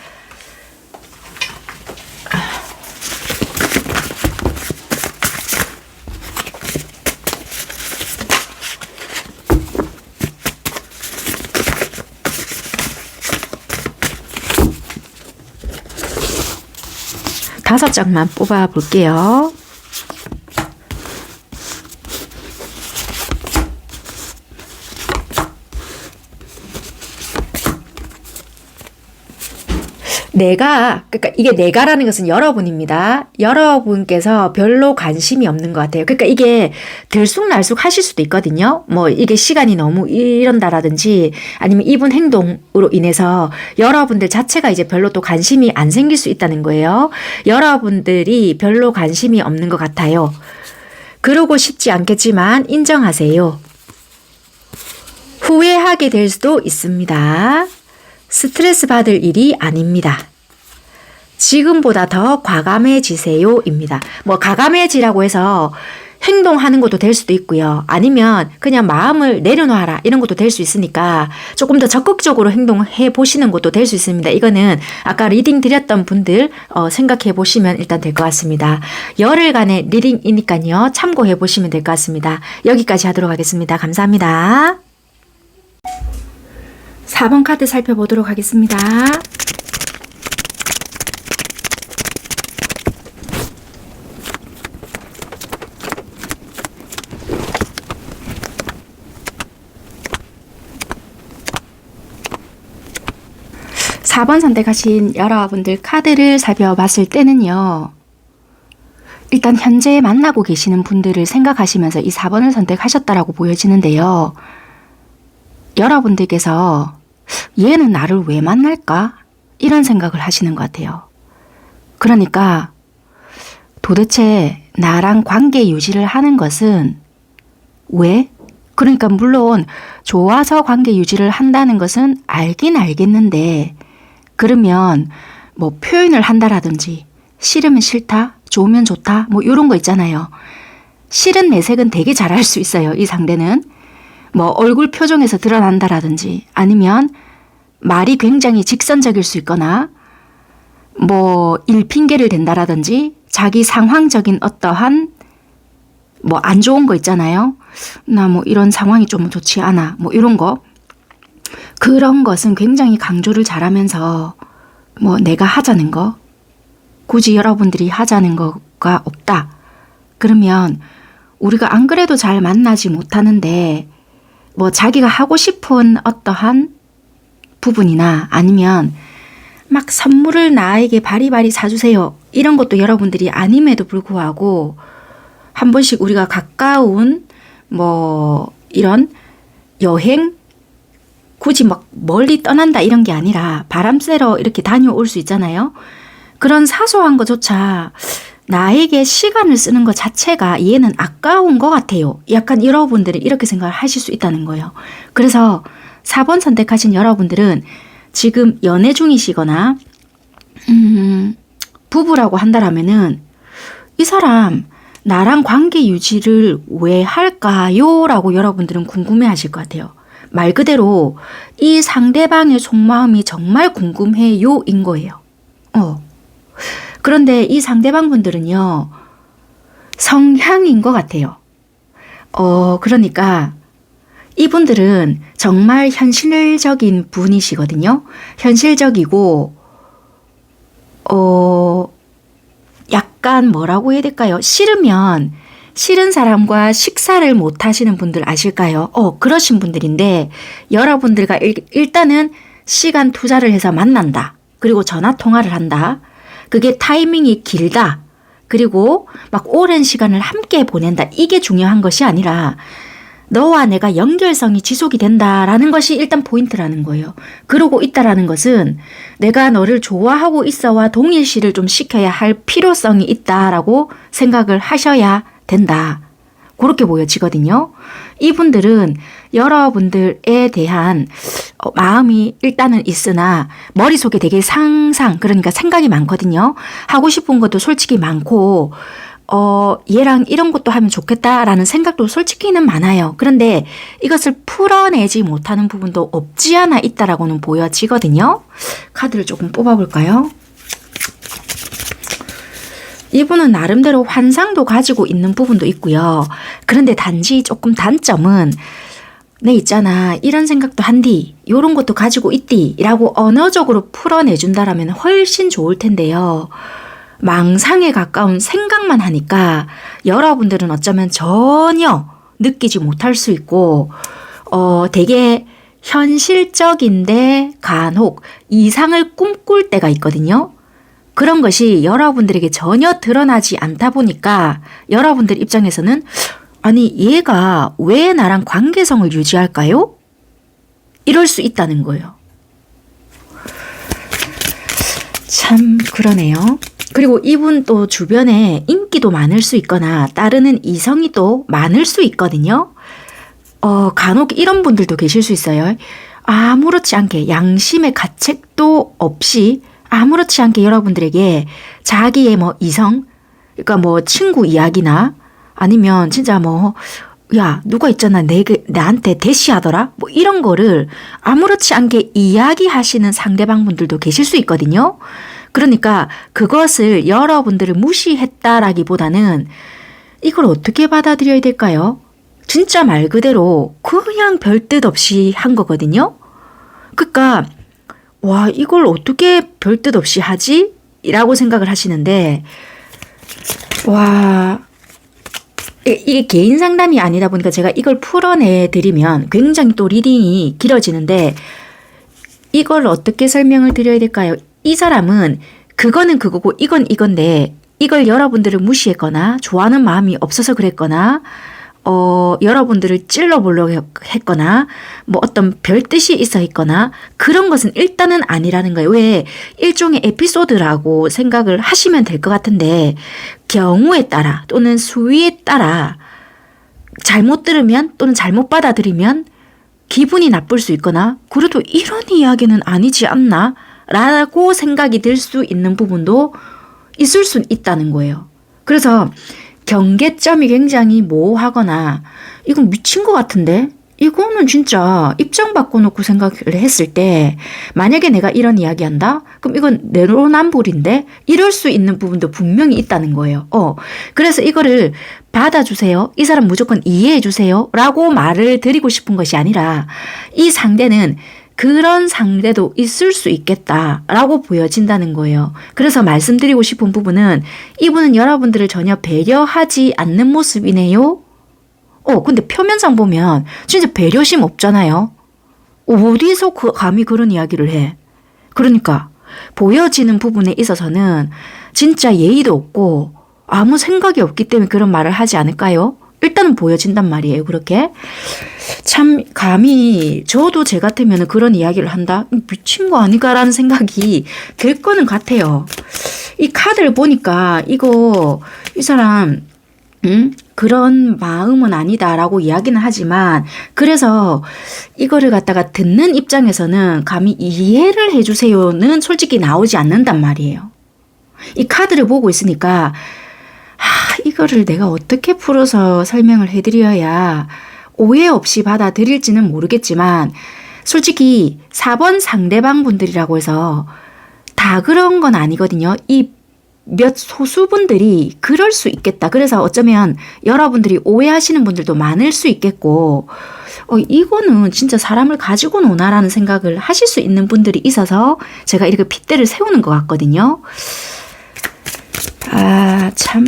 Speaker 1: 다섯 장만 뽑아 볼게요. 그러니까 이게 내가라는 것은 여러분입니다. 여러분께서 별로 관심이 없는 것 같아요. 그러니까 이게 들쑥날쑥 하실 수도 있거든요. 뭐 이게 시간이 너무 이런다라든지 아니면 이분 행동으로 인해서 여러분들 자체가 이제 별로 또 관심이 안 생길 수 있다는 거예요. 여러분들이 별로 관심이 없는 것 같아요. 그러고 싶지 않겠지만 인정하세요. 후회하게 될 수도 있습니다. 스트레스 받을 일이 아닙니다. 지금보다 더 과감해지세요입니다. 뭐 과감해지라고 해서 행동하는 것도 될 수도 있고요. 아니면 그냥 마음을 내려놔라 이런 것도 될 수 있으니까 조금 더 적극적으로 행동해 보시는 것도 될 수 있습니다. 이거는 아까 리딩 드렸던 분들 생각해 보시면 일단 될 것 같습니다. 열흘간의 리딩이니까요. 참고해 보시면 될 것 같습니다. 여기까지 하도록 하겠습니다. 감사합니다. 4번 카드 살펴보도록 하겠습니다. 사 번 선택하신 여러분들 카드를 살펴봤을 때는요. 일단 현재 만나고 계시는 분들을 생각하시면서 이 4번을 선택하셨다라고 보여지는데요. 여러분들께서 얘는 나를 왜 만날까? 이런 생각을 하시는 것 같아요. 그러니까 도대체 나랑 관계 유지를 하는 것은 왜? 그러니까 물론 좋아서 관계 유지를 한다는 것은 알긴 알겠는데 그러면 뭐 표현을 한다라든지 싫으면 싫다, 좋으면 좋다 뭐 이런 거 있잖아요. 싫은 내색은 되게 잘할 수 있어요. 이 상대는. 뭐 얼굴 표정에서 드러난다라든지 아니면 말이 굉장히 직선적일 수 있거나 뭐 일핑계를 댄다라든지 자기 상황적인 어떠한 뭐 안 좋은 거 있잖아요. 나 뭐 이런 상황이 좀 좋지 않아 뭐 이런 거 그런 것은 굉장히 강조를 잘하면서 뭐 내가 하자는 거 굳이 여러분들이 하자는 거가 없다. 그러면 우리가 안 그래도 잘 만나지 못하는데 뭐 자기가 하고 싶은 어떠한 부분이나 아니면 막 선물을 나에게 바리바리 사주세요. 이런 것도 여러분들이 아님에도 불구하고 한 번씩 우리가 가까운 뭐 이런 여행 굳이 막 멀리 떠난다 이런 게 아니라 바람 쐬러 이렇게 다녀올 수 있잖아요. 그런 사소한 것조차 나에게 시간을 쓰는 것 자체가 얘는 아까운 것 같아요. 약간 여러분들이 이렇게 생각을 하실 수 있다는 거예요. 그래서 4번 선택하신 여러분들은 지금 연애 중이시거나 부부라고 한다라면은 이 사람 나랑 관계 유지를 왜 할까요? 라고 여러분들은 궁금해 하실 것 같아요. 말 그대로 이 상대방의 속마음이 정말 궁금해요 인 거예요. 그런데 이 상대방 분들은요, 성향인 것 같아요. 그러니까 이분들은 정말 현실적인 분이시거든요. 현실적이고, 약간 뭐라고 해야 될까요? 싫으면 싫은 사람과 식사를 못 하시는 분들 아실까요? 그러신 분들인데 여러분들과 일단은 시간 투자를 해서 만난다. 그리고 전화 통화를 한다. 그게 타이밍이 길다. 그리고 막 오랜 시간을 함께 보낸다. 이게 중요한 것이 아니라 너와 내가 연결성이 지속이 된다라는 것이 일단 포인트라는 거예요. 그러고 있다라는 것은 내가 너를 좋아하고 있어와 동일시를 좀 시켜야 할 필요성이 있다라고 생각을 하셔야 된다. 그렇게 보여지거든요. 이분들은 여러분들에 대한 마음이 일단은 있으나 머릿속에 되게 그러니까 생각이 많거든요. 하고 싶은 것도 솔직히 많고 얘랑 이런 것도 하면 좋겠다라는 생각도 솔직히는 많아요. 그런데 이것을 풀어내지 못하는 부분도 없지 않아 있다라고는 보여지거든요. 카드를 조금 뽑아볼까요? 이분은 나름대로 환상도 가지고 있는 부분도 있고요. 그런데 단지 조금 단점은 내 있잖아 이런 생각도 한디 이런 것도 가지고 있디 라고 언어적으로 풀어내준다라면 훨씬 좋을 텐데요. 망상에 가까운 생각만 하니까 여러분들은 어쩌면 전혀 느끼지 못할 수 있고 되게 현실적인데 간혹 이상을 꿈꿀 때가 있거든요. 그런 것이 여러분들에게 전혀 드러나지 않다 보니까 여러분들 입장에서는 아니 얘가 왜 나랑 관계성을 유지할까요? 이럴 수 있다는 거예요. 참 그러네요. 그리고 이분 또 주변에 인기도 많을 수 있거나 따르는 이성이 또 많을 수 있거든요. 간혹 이런 분들도 계실 수 있어요. 아무렇지 않게 양심의 가책도 없이 아무렇지 않게 여러분들에게 자기의 뭐 이성, 그러니까 뭐 친구 이야기나 아니면 진짜 뭐 야 누가 있잖아 나한테 대시하더라 뭐 이런 거를 아무렇지 않게 이야기하시는 상대방 분들도 계실 수 있거든요. 그러니까 그것을 여러분들을 무시했다라기보다는 이걸 어떻게 받아들여야 될까요? 진짜 말 그대로 그냥 별 뜻 없이 한 거거든요. 그러니까 와 이걸 어떻게 별 뜻 없이 하지? 라고 생각을 하시는데 와 이게 개인 상담이 아니다 보니까 제가 이걸 풀어내드리면 굉장히 또 리딩이 길어지는데 이걸 어떻게 설명을 드려야 될까요? 이 사람은 그거는 그거고 이건 이건데 이걸 여러분들을 무시했거나 좋아하는 마음이 없어서 그랬거나 여러분들을 찔러보려고 했거나 뭐 어떤 별 뜻이 있어 있거나 그런 것은 일단은 아니라는 거예요. 왜 일종의 에피소드라고 생각을 하시면 될 것 같은데 경우에 따라 또는 수위에 따라 잘못 들으면 또는 잘못 받아들이면 기분이 나쁠 수 있거나 그래도 이런 이야기는 아니지 않나? 라고 생각이 들 수 있는 부분도 있을 수 있다는 거예요. 그래서 경계점이 굉장히 모호하거나 이건 미친 것 같은데 이거는 진짜 입장 바꿔놓고 생각을 했을 때 만약에 내가 이런 이야기한다? 그럼 이건 내로남불인데 이럴 수 있는 부분도 분명히 있다는 거예요. 그래서 이거를 받아주세요. 이 사람 무조건 이해해주세요. 라고 말을 드리고 싶은 것이 아니라 이 상대는 그런 상대도 있을 수 있겠다라고 보여진다는 거예요. 그래서 말씀드리고 싶은 부분은 이분은 여러분들을 전혀 배려하지 않는 모습이네요 근데 표면상 보면 진짜 배려심 없잖아요. 어디서 감히 그런 이야기를 해. 그러니까 보여지는 부분에 있어서는 진짜 예의도 없고 아무 생각이 없기 때문에 그런 말을 하지 않을까요? 일단은 보여진단 말이에요. 그렇게. 참 감히 저도 제 같으면 그런 이야기를 한다? 미친 거 아닐까라는 생각이 들 거는 같아요. 이 카드를 보니까 이 사람 그런 마음은 아니다라고 이야기는 하지만 그래서 이거를 갖다가 듣는 입장에서는 감히 이해를 해주세요는 솔직히 나오지 않는단 말이에요. 이 카드를 보고 있으니까 이거를 내가 어떻게 풀어서 설명을 해드려야 오해 없이 받아들일지는 모르겠지만 솔직히 4번 상대방 분들이라고 해서 다 그런 건 아니거든요. 이 몇 소수분들이 그럴 수 있겠다. 그래서 어쩌면 여러분들이 오해하시는 분들도 많을 수 있겠고 이거는 진짜 사람을 가지고 노나라는 생각을 하실 수 있는 분들이 있어서 제가 이렇게 핏대를 세우는 것 같거든요. 참.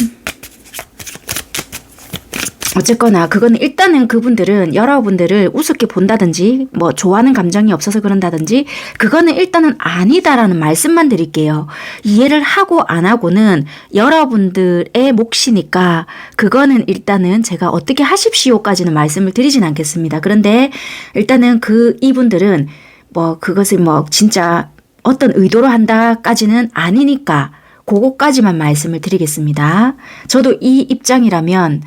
Speaker 1: 어쨌거나 그건 일단은 그분들은 여러분들을 우습게 본다든지 뭐 좋아하는 감정이 없어서 그런다든지 그거는 일단은 아니다라는 말씀만 드릴게요. 이해를 하고 안 하고는 여러분들의 몫이니까 그거는 일단은 제가 어떻게 하십시오까지는 말씀을 드리진 않겠습니다. 그런데 일단은 이분들은 뭐 그것을 뭐 진짜 어떤 의도로 한다까지는 아니니까 그거까지만 말씀을 드리겠습니다. 저도 이 입장이라면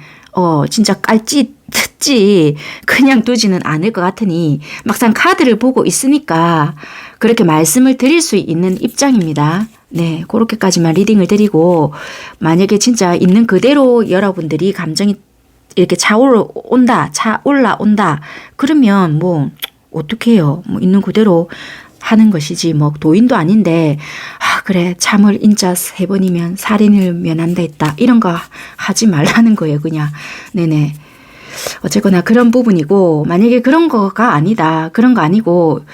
Speaker 1: 진짜 깔지 듣지 그냥 두지는 않을 것 같으니 막상 카드를 보고 있으니까 그렇게 말씀을 드릴 수 있는 입장입니다. 네, 그렇게까지만 리딩을 드리고 만약에 진짜 있는 그대로 여러분들이 감정이 이렇게 차올라온다 그러면 뭐 어떻게 해요? 뭐 있는 그대로 하는 것이지 뭐 도인도 아닌데 그래 참을 인자 3번이면 살인을 면한다 했다 이런 거 하지 말라는 거예요. 그냥 네네. 어쨌거나 그런 부분이고 만약에 그런 거가 아니다. 그런 거 아니고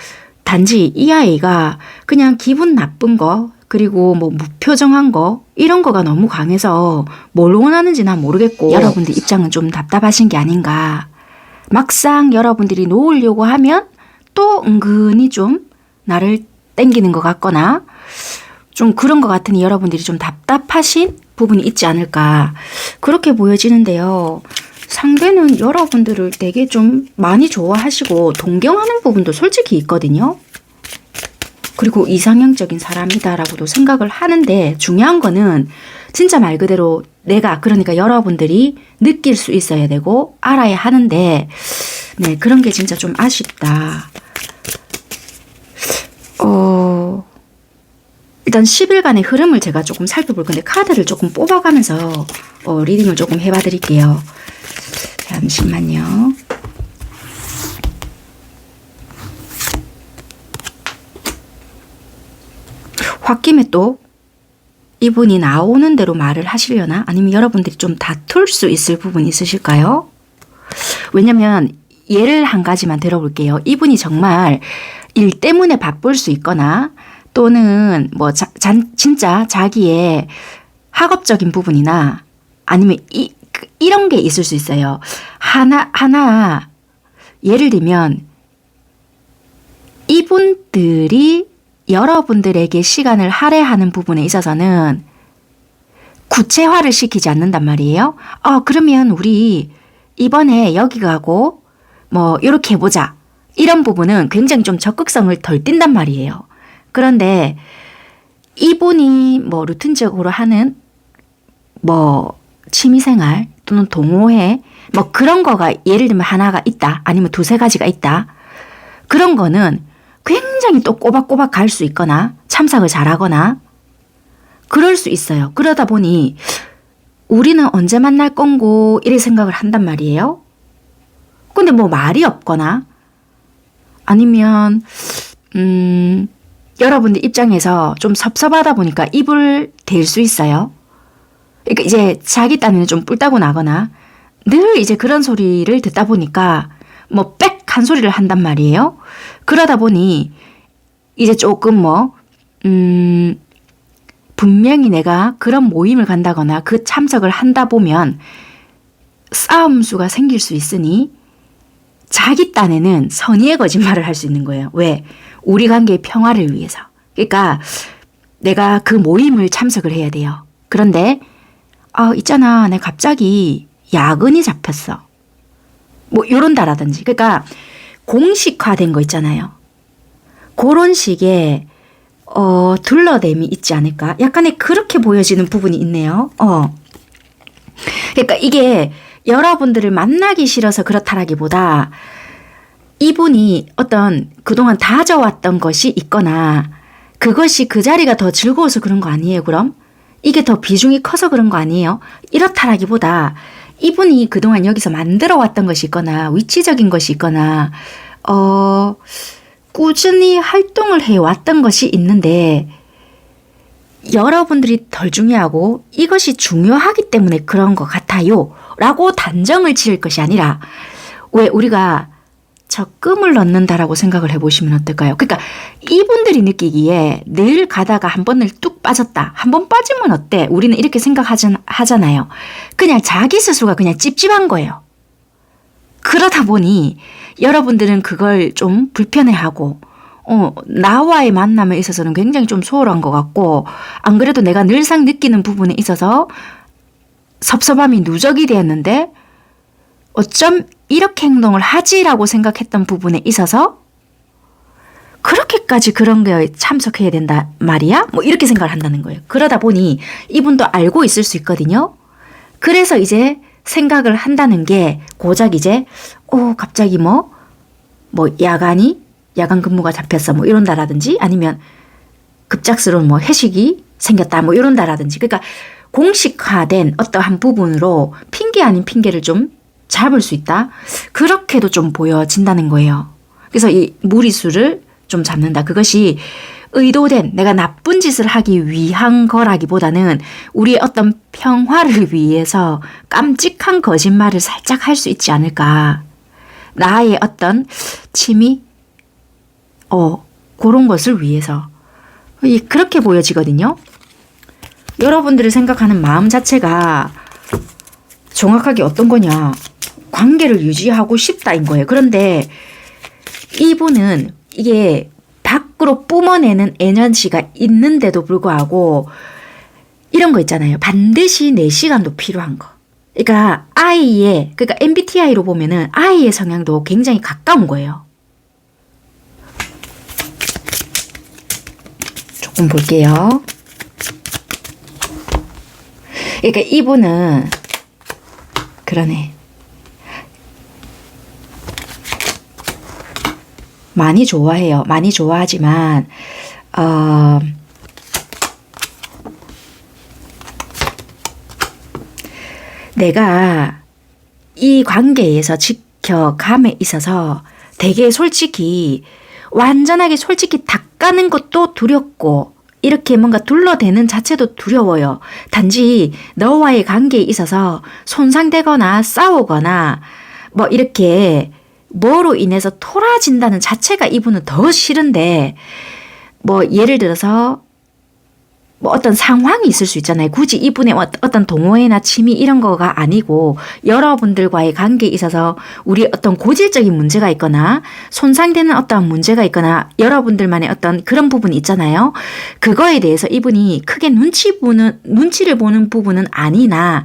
Speaker 1: 단지 이 아이가 그냥 기분 나쁜 거 그리고 뭐 무표정한 거 이런 거가 너무 강해서 뭘 원하는지 난 모르겠고 여러분들 입장은 좀 답답하신 게 아닌가. 막상 여러분들이 놓으려고 하면 또 은근히 좀 나를 땡기는 것 같거나 좀 그런 것 같으니 여러분들이 좀 답답하신 부분이 있지 않을까 그렇게 보여지는데요. 상대는 여러분들을 되게 좀 많이 좋아하시고 동경하는 부분도 솔직히 있거든요. 그리고 이상형적인 사람이다라고도 생각을 하는데 중요한 거는 진짜 말 그대로 그러니까 여러분들이 느낄 수 있어야 되고 알아야 하는데 네 그런 게 진짜 좀 아쉽다. 일단 10일간의 흐름을 제가 조금 살펴볼 건데 카드를 조금 뽑아가면서 리딩을 조금 해봐 드릴게요. 잠시만요. 홧김에 또 이분이 나오는 대로 말을 하시려나? 아니면 여러분들이 좀 다툴 수 있을 부분이 있으실까요? 왜냐면 예를 한 가지만 들어볼게요. 이분이 정말 일 때문에 바쁠 수 있거나 또는 뭐 진짜 자기의 학업적인 부분이나 아니면 이런 게 있을 수 있어요. 하나 예를 들면 이분들이 여러분들에게 시간을 할애하는 부분에 있어서는 구체화를 시키지 않는단 말이에요. 그러면 우리 이번에 여기 가고 뭐 이렇게 해보자. 이런 부분은 굉장히 좀 적극성을 덜 띈단 말이에요. 그런데 이분이 뭐 루틴적으로 하는 뭐 취미생활 또는 동호회 뭐 그런 거가 예를 들면 하나가 있다. 아니면 2-3가지가 있다. 그런 거는 굉장히 또 꼬박꼬박 갈 수 있거나 참석을 잘하거나 그럴 수 있어요. 그러다 보니 우리는 언제 만날 건고 이래 생각을 한단 말이에요. 근데 뭐 말이 없거나 아니면 여러분들 입장에서 좀 섭섭하다 보니까 입을 댈 수 있어요. 그러니까 이제 자기 딴에는 좀 뿔따고 나거나 늘 이제 그런 소리를 듣다 보니까 뭐 빽 한 소리를 한단 말이에요. 그러다 보니 이제 조금 분명히 내가 그런 모임을 간다거나 그 참석을 한다 보면 싸움수가 생길 수 있으니 자기 딴에는 선의의 거짓말을 할 수 있는 거예요. 왜? 우리 관계의 평화를 위해서. 그러니까 내가 그 모임을 참석을 해야 돼요. 그런데 있잖아, 내가 갑자기 야근이 잡혔어. 뭐 요런다라든지. 그러니까 공식화된 거 있잖아요. 그런 식의 둘러댐이 있지 않을까? 약간의 그렇게 보여지는 부분이 있네요. 그러니까 이게 여러분들을 만나기 싫어서 그렇다라기보다 이분이 어떤 그동안 다져왔던 것이 있거나 그것이 그 자리가 더 즐거워서 그런 거 아니에요, 그럼? 이게 더 비중이 커서 그런 거 아니에요? 이렇다라기보다 이분이 그동안 여기서 만들어왔던 것이 있거나 위치적인 것이 있거나 꾸준히 활동을 해왔던 것이 있는데 여러분들이 덜 중요하고 이것이 중요하기 때문에 그런 것 같아요 라고 단정을 지을 것이 아니라 왜 우리가 적금을 넣는다라고 생각을 해보시면 어떨까요? 그러니까 이분들이 느끼기에 늘 가다가 한 번을 뚝 빠졌다. 한 번 빠지면 어때? 우리는 이렇게 생각하잖아요. 그냥 자기 스스로가 그냥 찝찝한 거예요. 그러다 보니 여러분들은 그걸 좀 불편해하고 나와의 만남에 있어서는 굉장히 좀 소홀한 것 같고 안 그래도 내가 늘상 느끼는 부분에 있어서 섭섭함이 누적이 되었는데 어쩜 이렇게 행동을 하지라고 생각했던 부분에 있어서 그렇게까지 그런 거에 참석해야 된다 말이야? 뭐 이렇게 생각을 한다는 거예요. 그러다 보니 이분도 알고 있을 수 있거든요. 그래서 이제 생각을 한다는 게 고작 이제 갑자기 뭐 야간 근무가 잡혔어 뭐 이런다라든지 아니면 급작스러운 뭐 회식이 생겼다 뭐 이런다라든지 그러니까 공식화된 어떠한 부분으로 핑계 아닌 핑계를 좀 잡을 수 있다. 그렇게도 좀 보여진다는 거예요. 그래서 이 무리수를 좀 잡는다. 그것이 의도된 내가 나쁜 짓을 하기 위한 거라기보다는 우리의 어떤 평화를 위해서 깜찍한 거짓말을 살짝 할 수 있지 않을까. 나의 어떤 취미? 그런 것을 위해서. 그렇게 보여지거든요. 여러분들이 생각하는 마음 자체가 정확하게 어떤 거냐. 관계를 유지하고 싶다인 거예요. 그런데 이분은 이게 밖으로 뿜어내는 에너지가 있는데도 불구하고 이런 거 있잖아요. 반드시 내 시간도 필요한 거. 그러니까 그러니까 MBTI로 보면은 I의 성향도 굉장히 가까운 거예요. 조금 볼게요. 그러니까 이분은 그러네. 많이 좋아해요. 많이 좋아하지만 내가 이 관계에서 지켜감에 있어서 되게 솔직히 완전하게 솔직히 닦아는 것도 두렵고 이렇게 뭔가 둘러대는 자체도 두려워요. 단지 너와의 관계에 있어서 손상되거나 싸우거나 뭐 이렇게 뭐로 인해서 토라진다는 자체가 이분은 더 싫은데 뭐 예를 들어서 뭐 어떤 상황이 있을 수 있잖아요. 굳이 이분의 어떤 동호회나 취미 이런 거가 아니고 여러분들과의 관계에 있어서 우리 어떤 고질적인 문제가 있거나 손상되는 어떤 문제가 있거나 여러분들만의 어떤 그런 부분이 있잖아요. 그거에 대해서 이분이 크게 눈치를 보는 부분은 아니나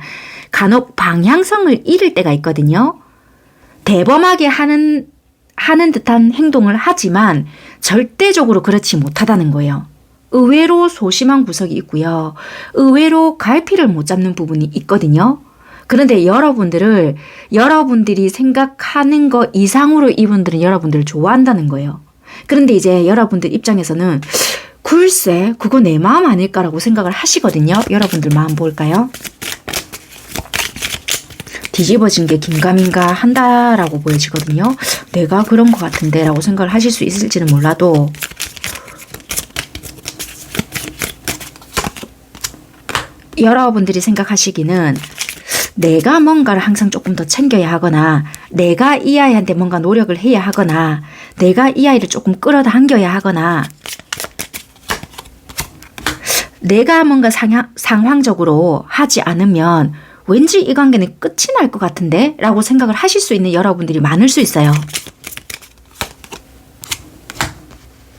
Speaker 1: 간혹 방향성을 잃을 때가 있거든요. 대범하게 하는 듯한 행동을 하지만 절대적으로 그렇지 못하다는 거예요. 의외로 소심한 구석이 있고요. 의외로 갈피를 못 잡는 부분이 있거든요. 그런데 여러분들이 생각하는 것 이상으로 이분들은 여러분들을 좋아한다는 거예요. 그런데 이제 여러분들 입장에서는 글쎄 그거 내 마음 아닐까라고 생각을 하시거든요. 여러분들 마음 볼까요? 뒤집어진 게 긴가민가 한다라고 보여지거든요. 내가 그런 것 같은데 라고 생각을 하실 수 있을지는 몰라도 여러분들이 생각하시기는 내가 뭔가를 항상 조금 더 챙겨야 하거나 내가 이 아이한테 뭔가 노력을 해야 하거나 내가 이 아이를 조금 끌어당겨야 하거나 내가 뭔가 상황적으로 하지 않으면 왠지 이 관계는 끝이 날 것 같은데? 라고 생각을 하실 수 있는 여러분들이 많을 수 있어요.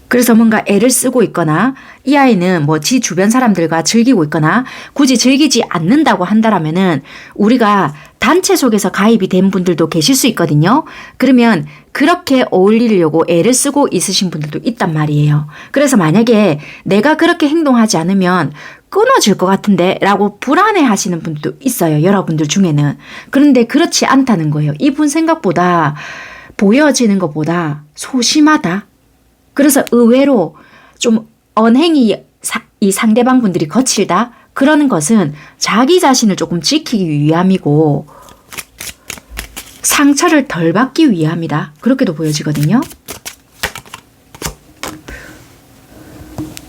Speaker 1: 그래서 뭔가 애를 쓰고 있거나 이 아이는 뭐 지 주변 사람들과 즐기고 있거나 굳이 즐기지 않는다고 한다라면은 우리가 단체 속에서 가입이 된 분들도 계실 수 있거든요. 그러면 그렇게 어울리려고 애를 쓰고 있으신 분들도 있단 말이에요. 그래서 만약에 내가 그렇게 행동하지 않으면 끊어질 것 같은데 라고 불안해 하시는 분들도 있어요. 여러분들 중에는. 그런데 그렇지 않다는 거예요. 이분 생각보다 보여지는 것보다 소심하다. 그래서 의외로 좀 언행이 이 상대방 분들이 거칠다? 그러는 것은 자기 자신을 조금 지키기 위함이고 상처를 덜 받기 위함이다. 그렇게도 보여지거든요.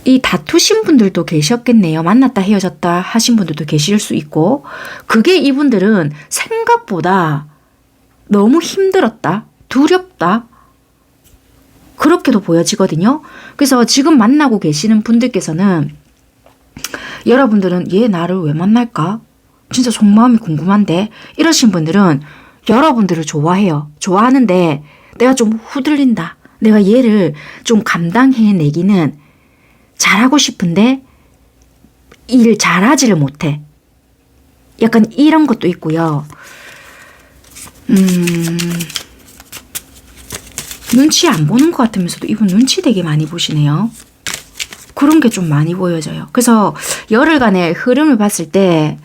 Speaker 1: 이 다투신 분들도 계셨겠네요. 만났다 헤어졌다 하신 분들도 계실 수 있고 그게 이분들은 생각보다 너무 힘들었다. 두렵다. 그렇게도 보여지거든요. 그래서 지금 만나고 계시는 분들께서는 여러분들은 얘 나를 왜 만날까? 진짜 속마음이 궁금한데 이러신 분들은 여러분들을 좋아해요. 좋아하는데 내가 좀 후들린다. 내가 얘를 좀 감당해내기는 잘하고 싶은데 일 잘하지를 못해. 약간 이런 것도 있고요. 눈치 안 보는 것 같으면서도 이분 눈치 되게 많이 보시네요. 그런 게 좀 많이 보여져요. 그래서 열흘간의 흐름을 봤을 때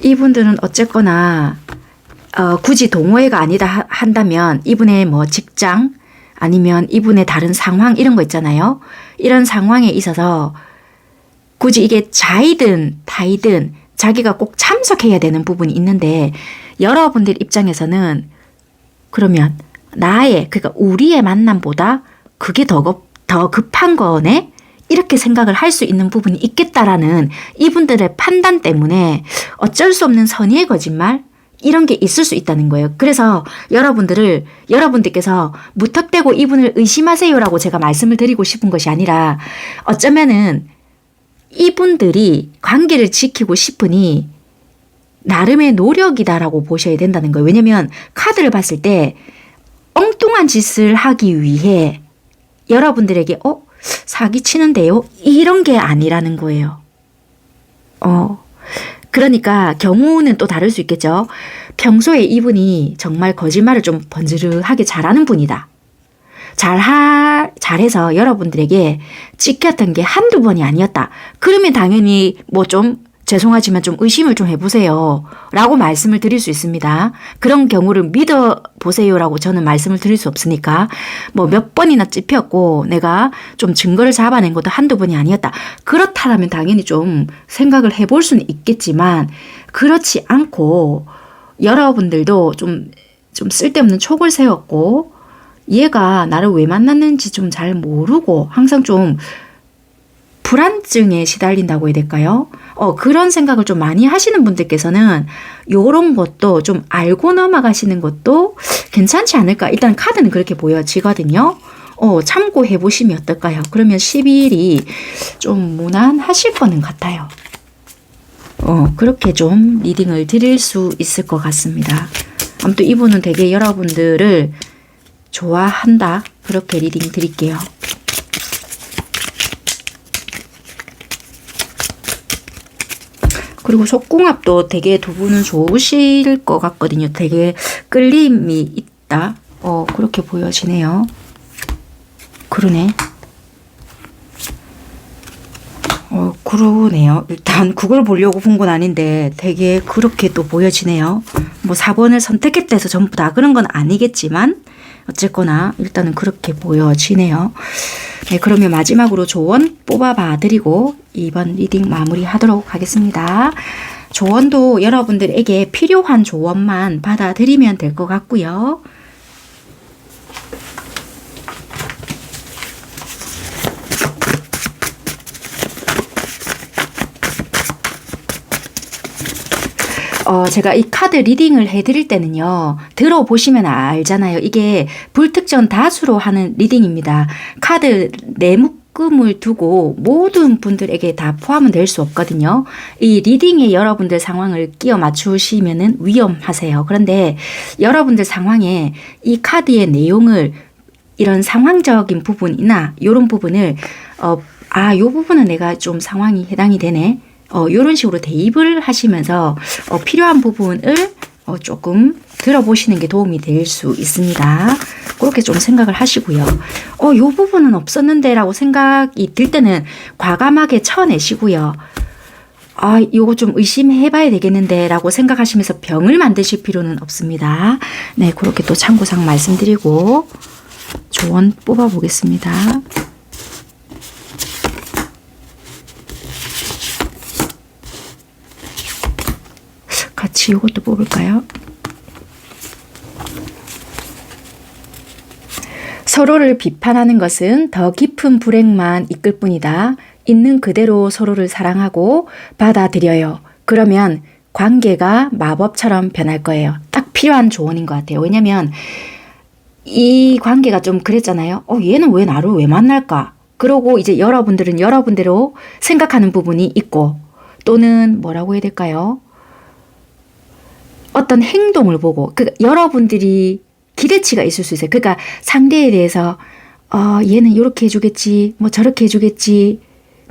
Speaker 1: 이분들은 어쨌거나 굳이 동호회가 아니다 한다면 이분의 뭐 직장 아니면 이분의 다른 상황 이런 거 있잖아요. 이런 상황에 있어서 굳이 이게 자이든 타이든 자기가 꼭 참석해야 되는 부분이 있는데 여러분들 입장에서는 그러면 그러니까 우리의 만남보다 그게 더 급한 거네? 이렇게 생각을 할 수 있는 부분이 있겠다라는 이분들의 판단 때문에 어쩔 수 없는 선의의 거짓말? 이런 게 있을 수 있다는 거예요. 그래서 여러분들께서 무턱대고 이분을 의심하세요라고 제가 말씀을 드리고 싶은 것이 아니라 어쩌면은 이분들이 관계를 지키고 싶으니 나름의 노력이다라고 보셔야 된다는 거예요. 왜냐면 카드를 봤을 때 엉뚱한 짓을 하기 위해 여러분들에게 사기치는데요? 이런 게 아니라는 거예요. 그러니까 경우는 또 다를 수 있겠죠. 평소에 이분이 정말 거짓말을 좀 번지르하게 잘하는 분이다. 잘해서 여러분들에게 찍혔던 게 한두 번이 아니었다. 그러면 당연히 뭐 좀 죄송하지만 좀 의심을 좀 해보세요. 라고 말씀을 드릴 수 있습니다. 그런 경우를 믿어보세요. 라고 저는 말씀을 드릴 수 없으니까 뭐 몇 번이나 찝혔고 내가 좀 증거를 잡아낸 것도 한두 번이 아니었다. 그렇다면 당연히 좀 생각을 해볼 수는 있겠지만 그렇지 않고 여러분들도 좀 쓸데없는 촉을 세웠고 얘가 나를 왜 만났는지 좀 잘 모르고 항상 좀 불안증에 시달린다고 해야 될까요? 그런 생각을 좀 많이 하시는 분들께서는 요런 것도 좀 알고 넘어가시는 것도 괜찮지 않을까? 일단 카드는 그렇게 보여지거든요. 참고해 보시면 어떨까요? 그러면 12일이 좀 무난하실 거는 같아요. 그렇게 좀 리딩을 드릴 수 있을 것 같습니다. 아무튼 이분은 되게 여러분들을 좋아한다. 그렇게 리딩 드릴게요. 그리고 속궁합도 되게 두 분은 좋으실 것 같거든요. 되게 끌림이 있다. 그렇게 보여지네요. 그러네. 그러네요. 일단 그걸 보려고 본 건 아닌데 되게 그렇게 또 보여지네요. 뭐 4번을 선택했다 해서 전부 다 그런 건 아니겠지만 어쨌거나 일단은 그렇게 보여지네요. 네, 그러면 마지막으로 조언 뽑아봐 드리고 이번 리딩 마무리하도록 하겠습니다. 조언도 여러분들에게 필요한 조언만 받아들이면 될 것 같고요. 제가 이 카드 리딩을 해드릴 때는요. 들어보시면 알잖아요. 이게 불특정 다수로 하는 리딩입니다. 카드 조금을 두고 모든 분들에게 다 포함은 될 수 없거든요. 이 리딩에 여러분들 상황을 끼워 맞추시면은 위험하세요. 그런데 여러분들 상황에 이 카드의 내용을 이런 상황적인 부분이나 이런 부분을 요 부분은 내가 좀 상황이 해당이 되네. 이런 식으로 대입을 하시면서 필요한 부분을 조금 들어보시는 게 도움이 될 수 있습니다. 그렇게 좀 생각을 하시고요. 요 부분은 없었는데 라고 생각이 들 때는 과감하게 쳐내시고요. 요거 좀 의심해 봐야 되겠는데 라고 생각하시면서 병을 만드실 필요는 없습니다. 네, 그렇게 또 참고사항 말씀드리고 조언 뽑아 보겠습니다. 같이 이것도 뽑을까요? 서로를 비판하는 것은 더 깊은 불행만 이끌 뿐이다. 있는 그대로 서로를 사랑하고 받아들여요. 그러면 관계가 마법처럼 변할 거예요. 딱 필요한 조언인 것 같아요. 왜냐면 이 관계가 좀 그랬잖아요. 얘는 왜 나를 왜 만날까? 그러고 이제 여러분들은 여러분대로 생각하는 부분이 있고 또는 뭐라고 해야 될까요? 어떤 행동을 보고 여러분들이 기대치가 있을 수 있어요. 그러니까 상대에 대해서 얘는 이렇게 해주겠지, 뭐 저렇게 해주겠지,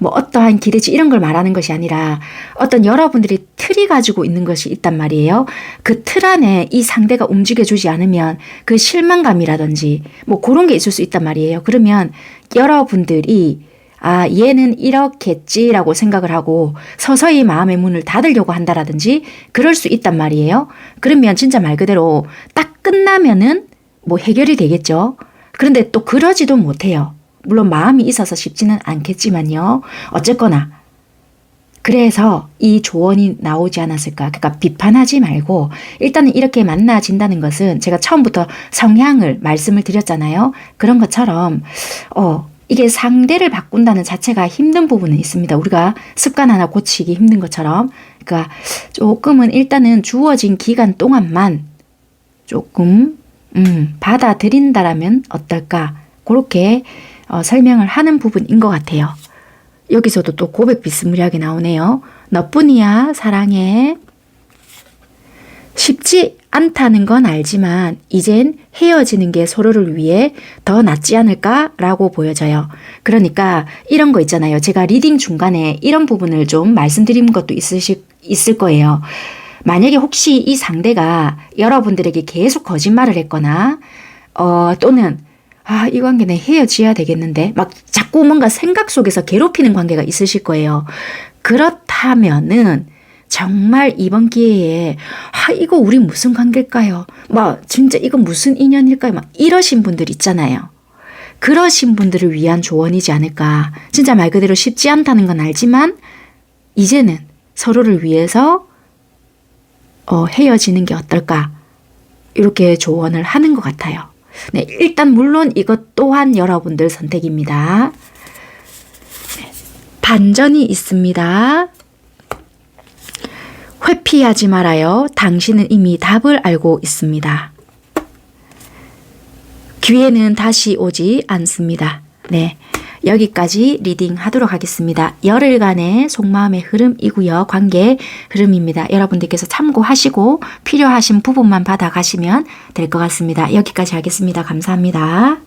Speaker 1: 뭐 어떠한 기대치 이런 걸 말하는 것이 아니라 어떤 여러분들이 틀이 가지고 있는 것이 있단 말이에요. 그 틀 안에 이 상대가 움직여주지 않으면 그 실망감이라든지 뭐 그런 게 있을 수 있단 말이에요. 그러면 여러분들이 얘는 이렇겠지라고 생각을 하고 서서히 마음의 문을 닫으려고 한다라든지 그럴 수 있단 말이에요. 그러면 진짜 말 그대로 딱 끝나면은 뭐 해결이 되겠죠. 그런데 또 그러지도 못해요. 물론 마음이 있어서 쉽지는 않겠지만요. 어쨌거나 그래서 이 조언이 나오지 않았을까. 그러니까 비판하지 말고 일단은 이렇게 만나진다는 것은 제가 처음부터 성향을 말씀을 드렸잖아요. 그런 것처럼 이게 상대를 바꾼다는 자체가 힘든 부분은 있습니다. 우리가 습관 하나 고치기 힘든 것처럼. 그러니까 조금은 일단은 주어진 기간 동안만 조금 받아들인다라면 어떨까. 그렇게 설명을 하는 부분인 것 같아요. 여기서도 또 고백 비스무리하게 나오네요. 너뿐이야 사랑해. 쉽지 않다는 건 알지만 이젠 헤어지는 게 서로를 위해 더 낫지 않을까라고 보여져요. 그러니까 이런 거 있잖아요. 제가 리딩 중간에 이런 부분을 좀 말씀드린 것도 있을 거예요. 만약에 혹시 이 상대가 여러분들에게 계속 거짓말을 했거나 또는 이 관계는 헤어져야 되겠는데 막 자꾸 뭔가 생각 속에서 괴롭히는 관계가 있으실 거예요. 그렇다면은 정말 이번 기회에 이거 우리 무슨 관계일까요? 막 진짜 이거 무슨 인연일까요? 막 이러신 분들 있잖아요. 그러신 분들을 위한 조언이지 않을까. 진짜 말 그대로 쉽지 않다는 건 알지만 이제는 서로를 위해서 헤어지는 게 어떨까. 이렇게 조언을 하는 것 같아요. 네, 일단 물론 이것 또한 여러분들 선택입니다. 네, 반전이 있습니다. 회피하지 말아요. 당신은 이미 답을 알고 있습니다. 기회는 다시 오지 않습니다. 네, 여기까지 리딩 하도록 하겠습니다. 열흘간의 속마음의 흐름이고요. 관계 흐름입니다. 여러분들께서 참고하시고 필요하신 부분만 받아가시면 될 것 같습니다. 여기까지 하겠습니다. 감사합니다.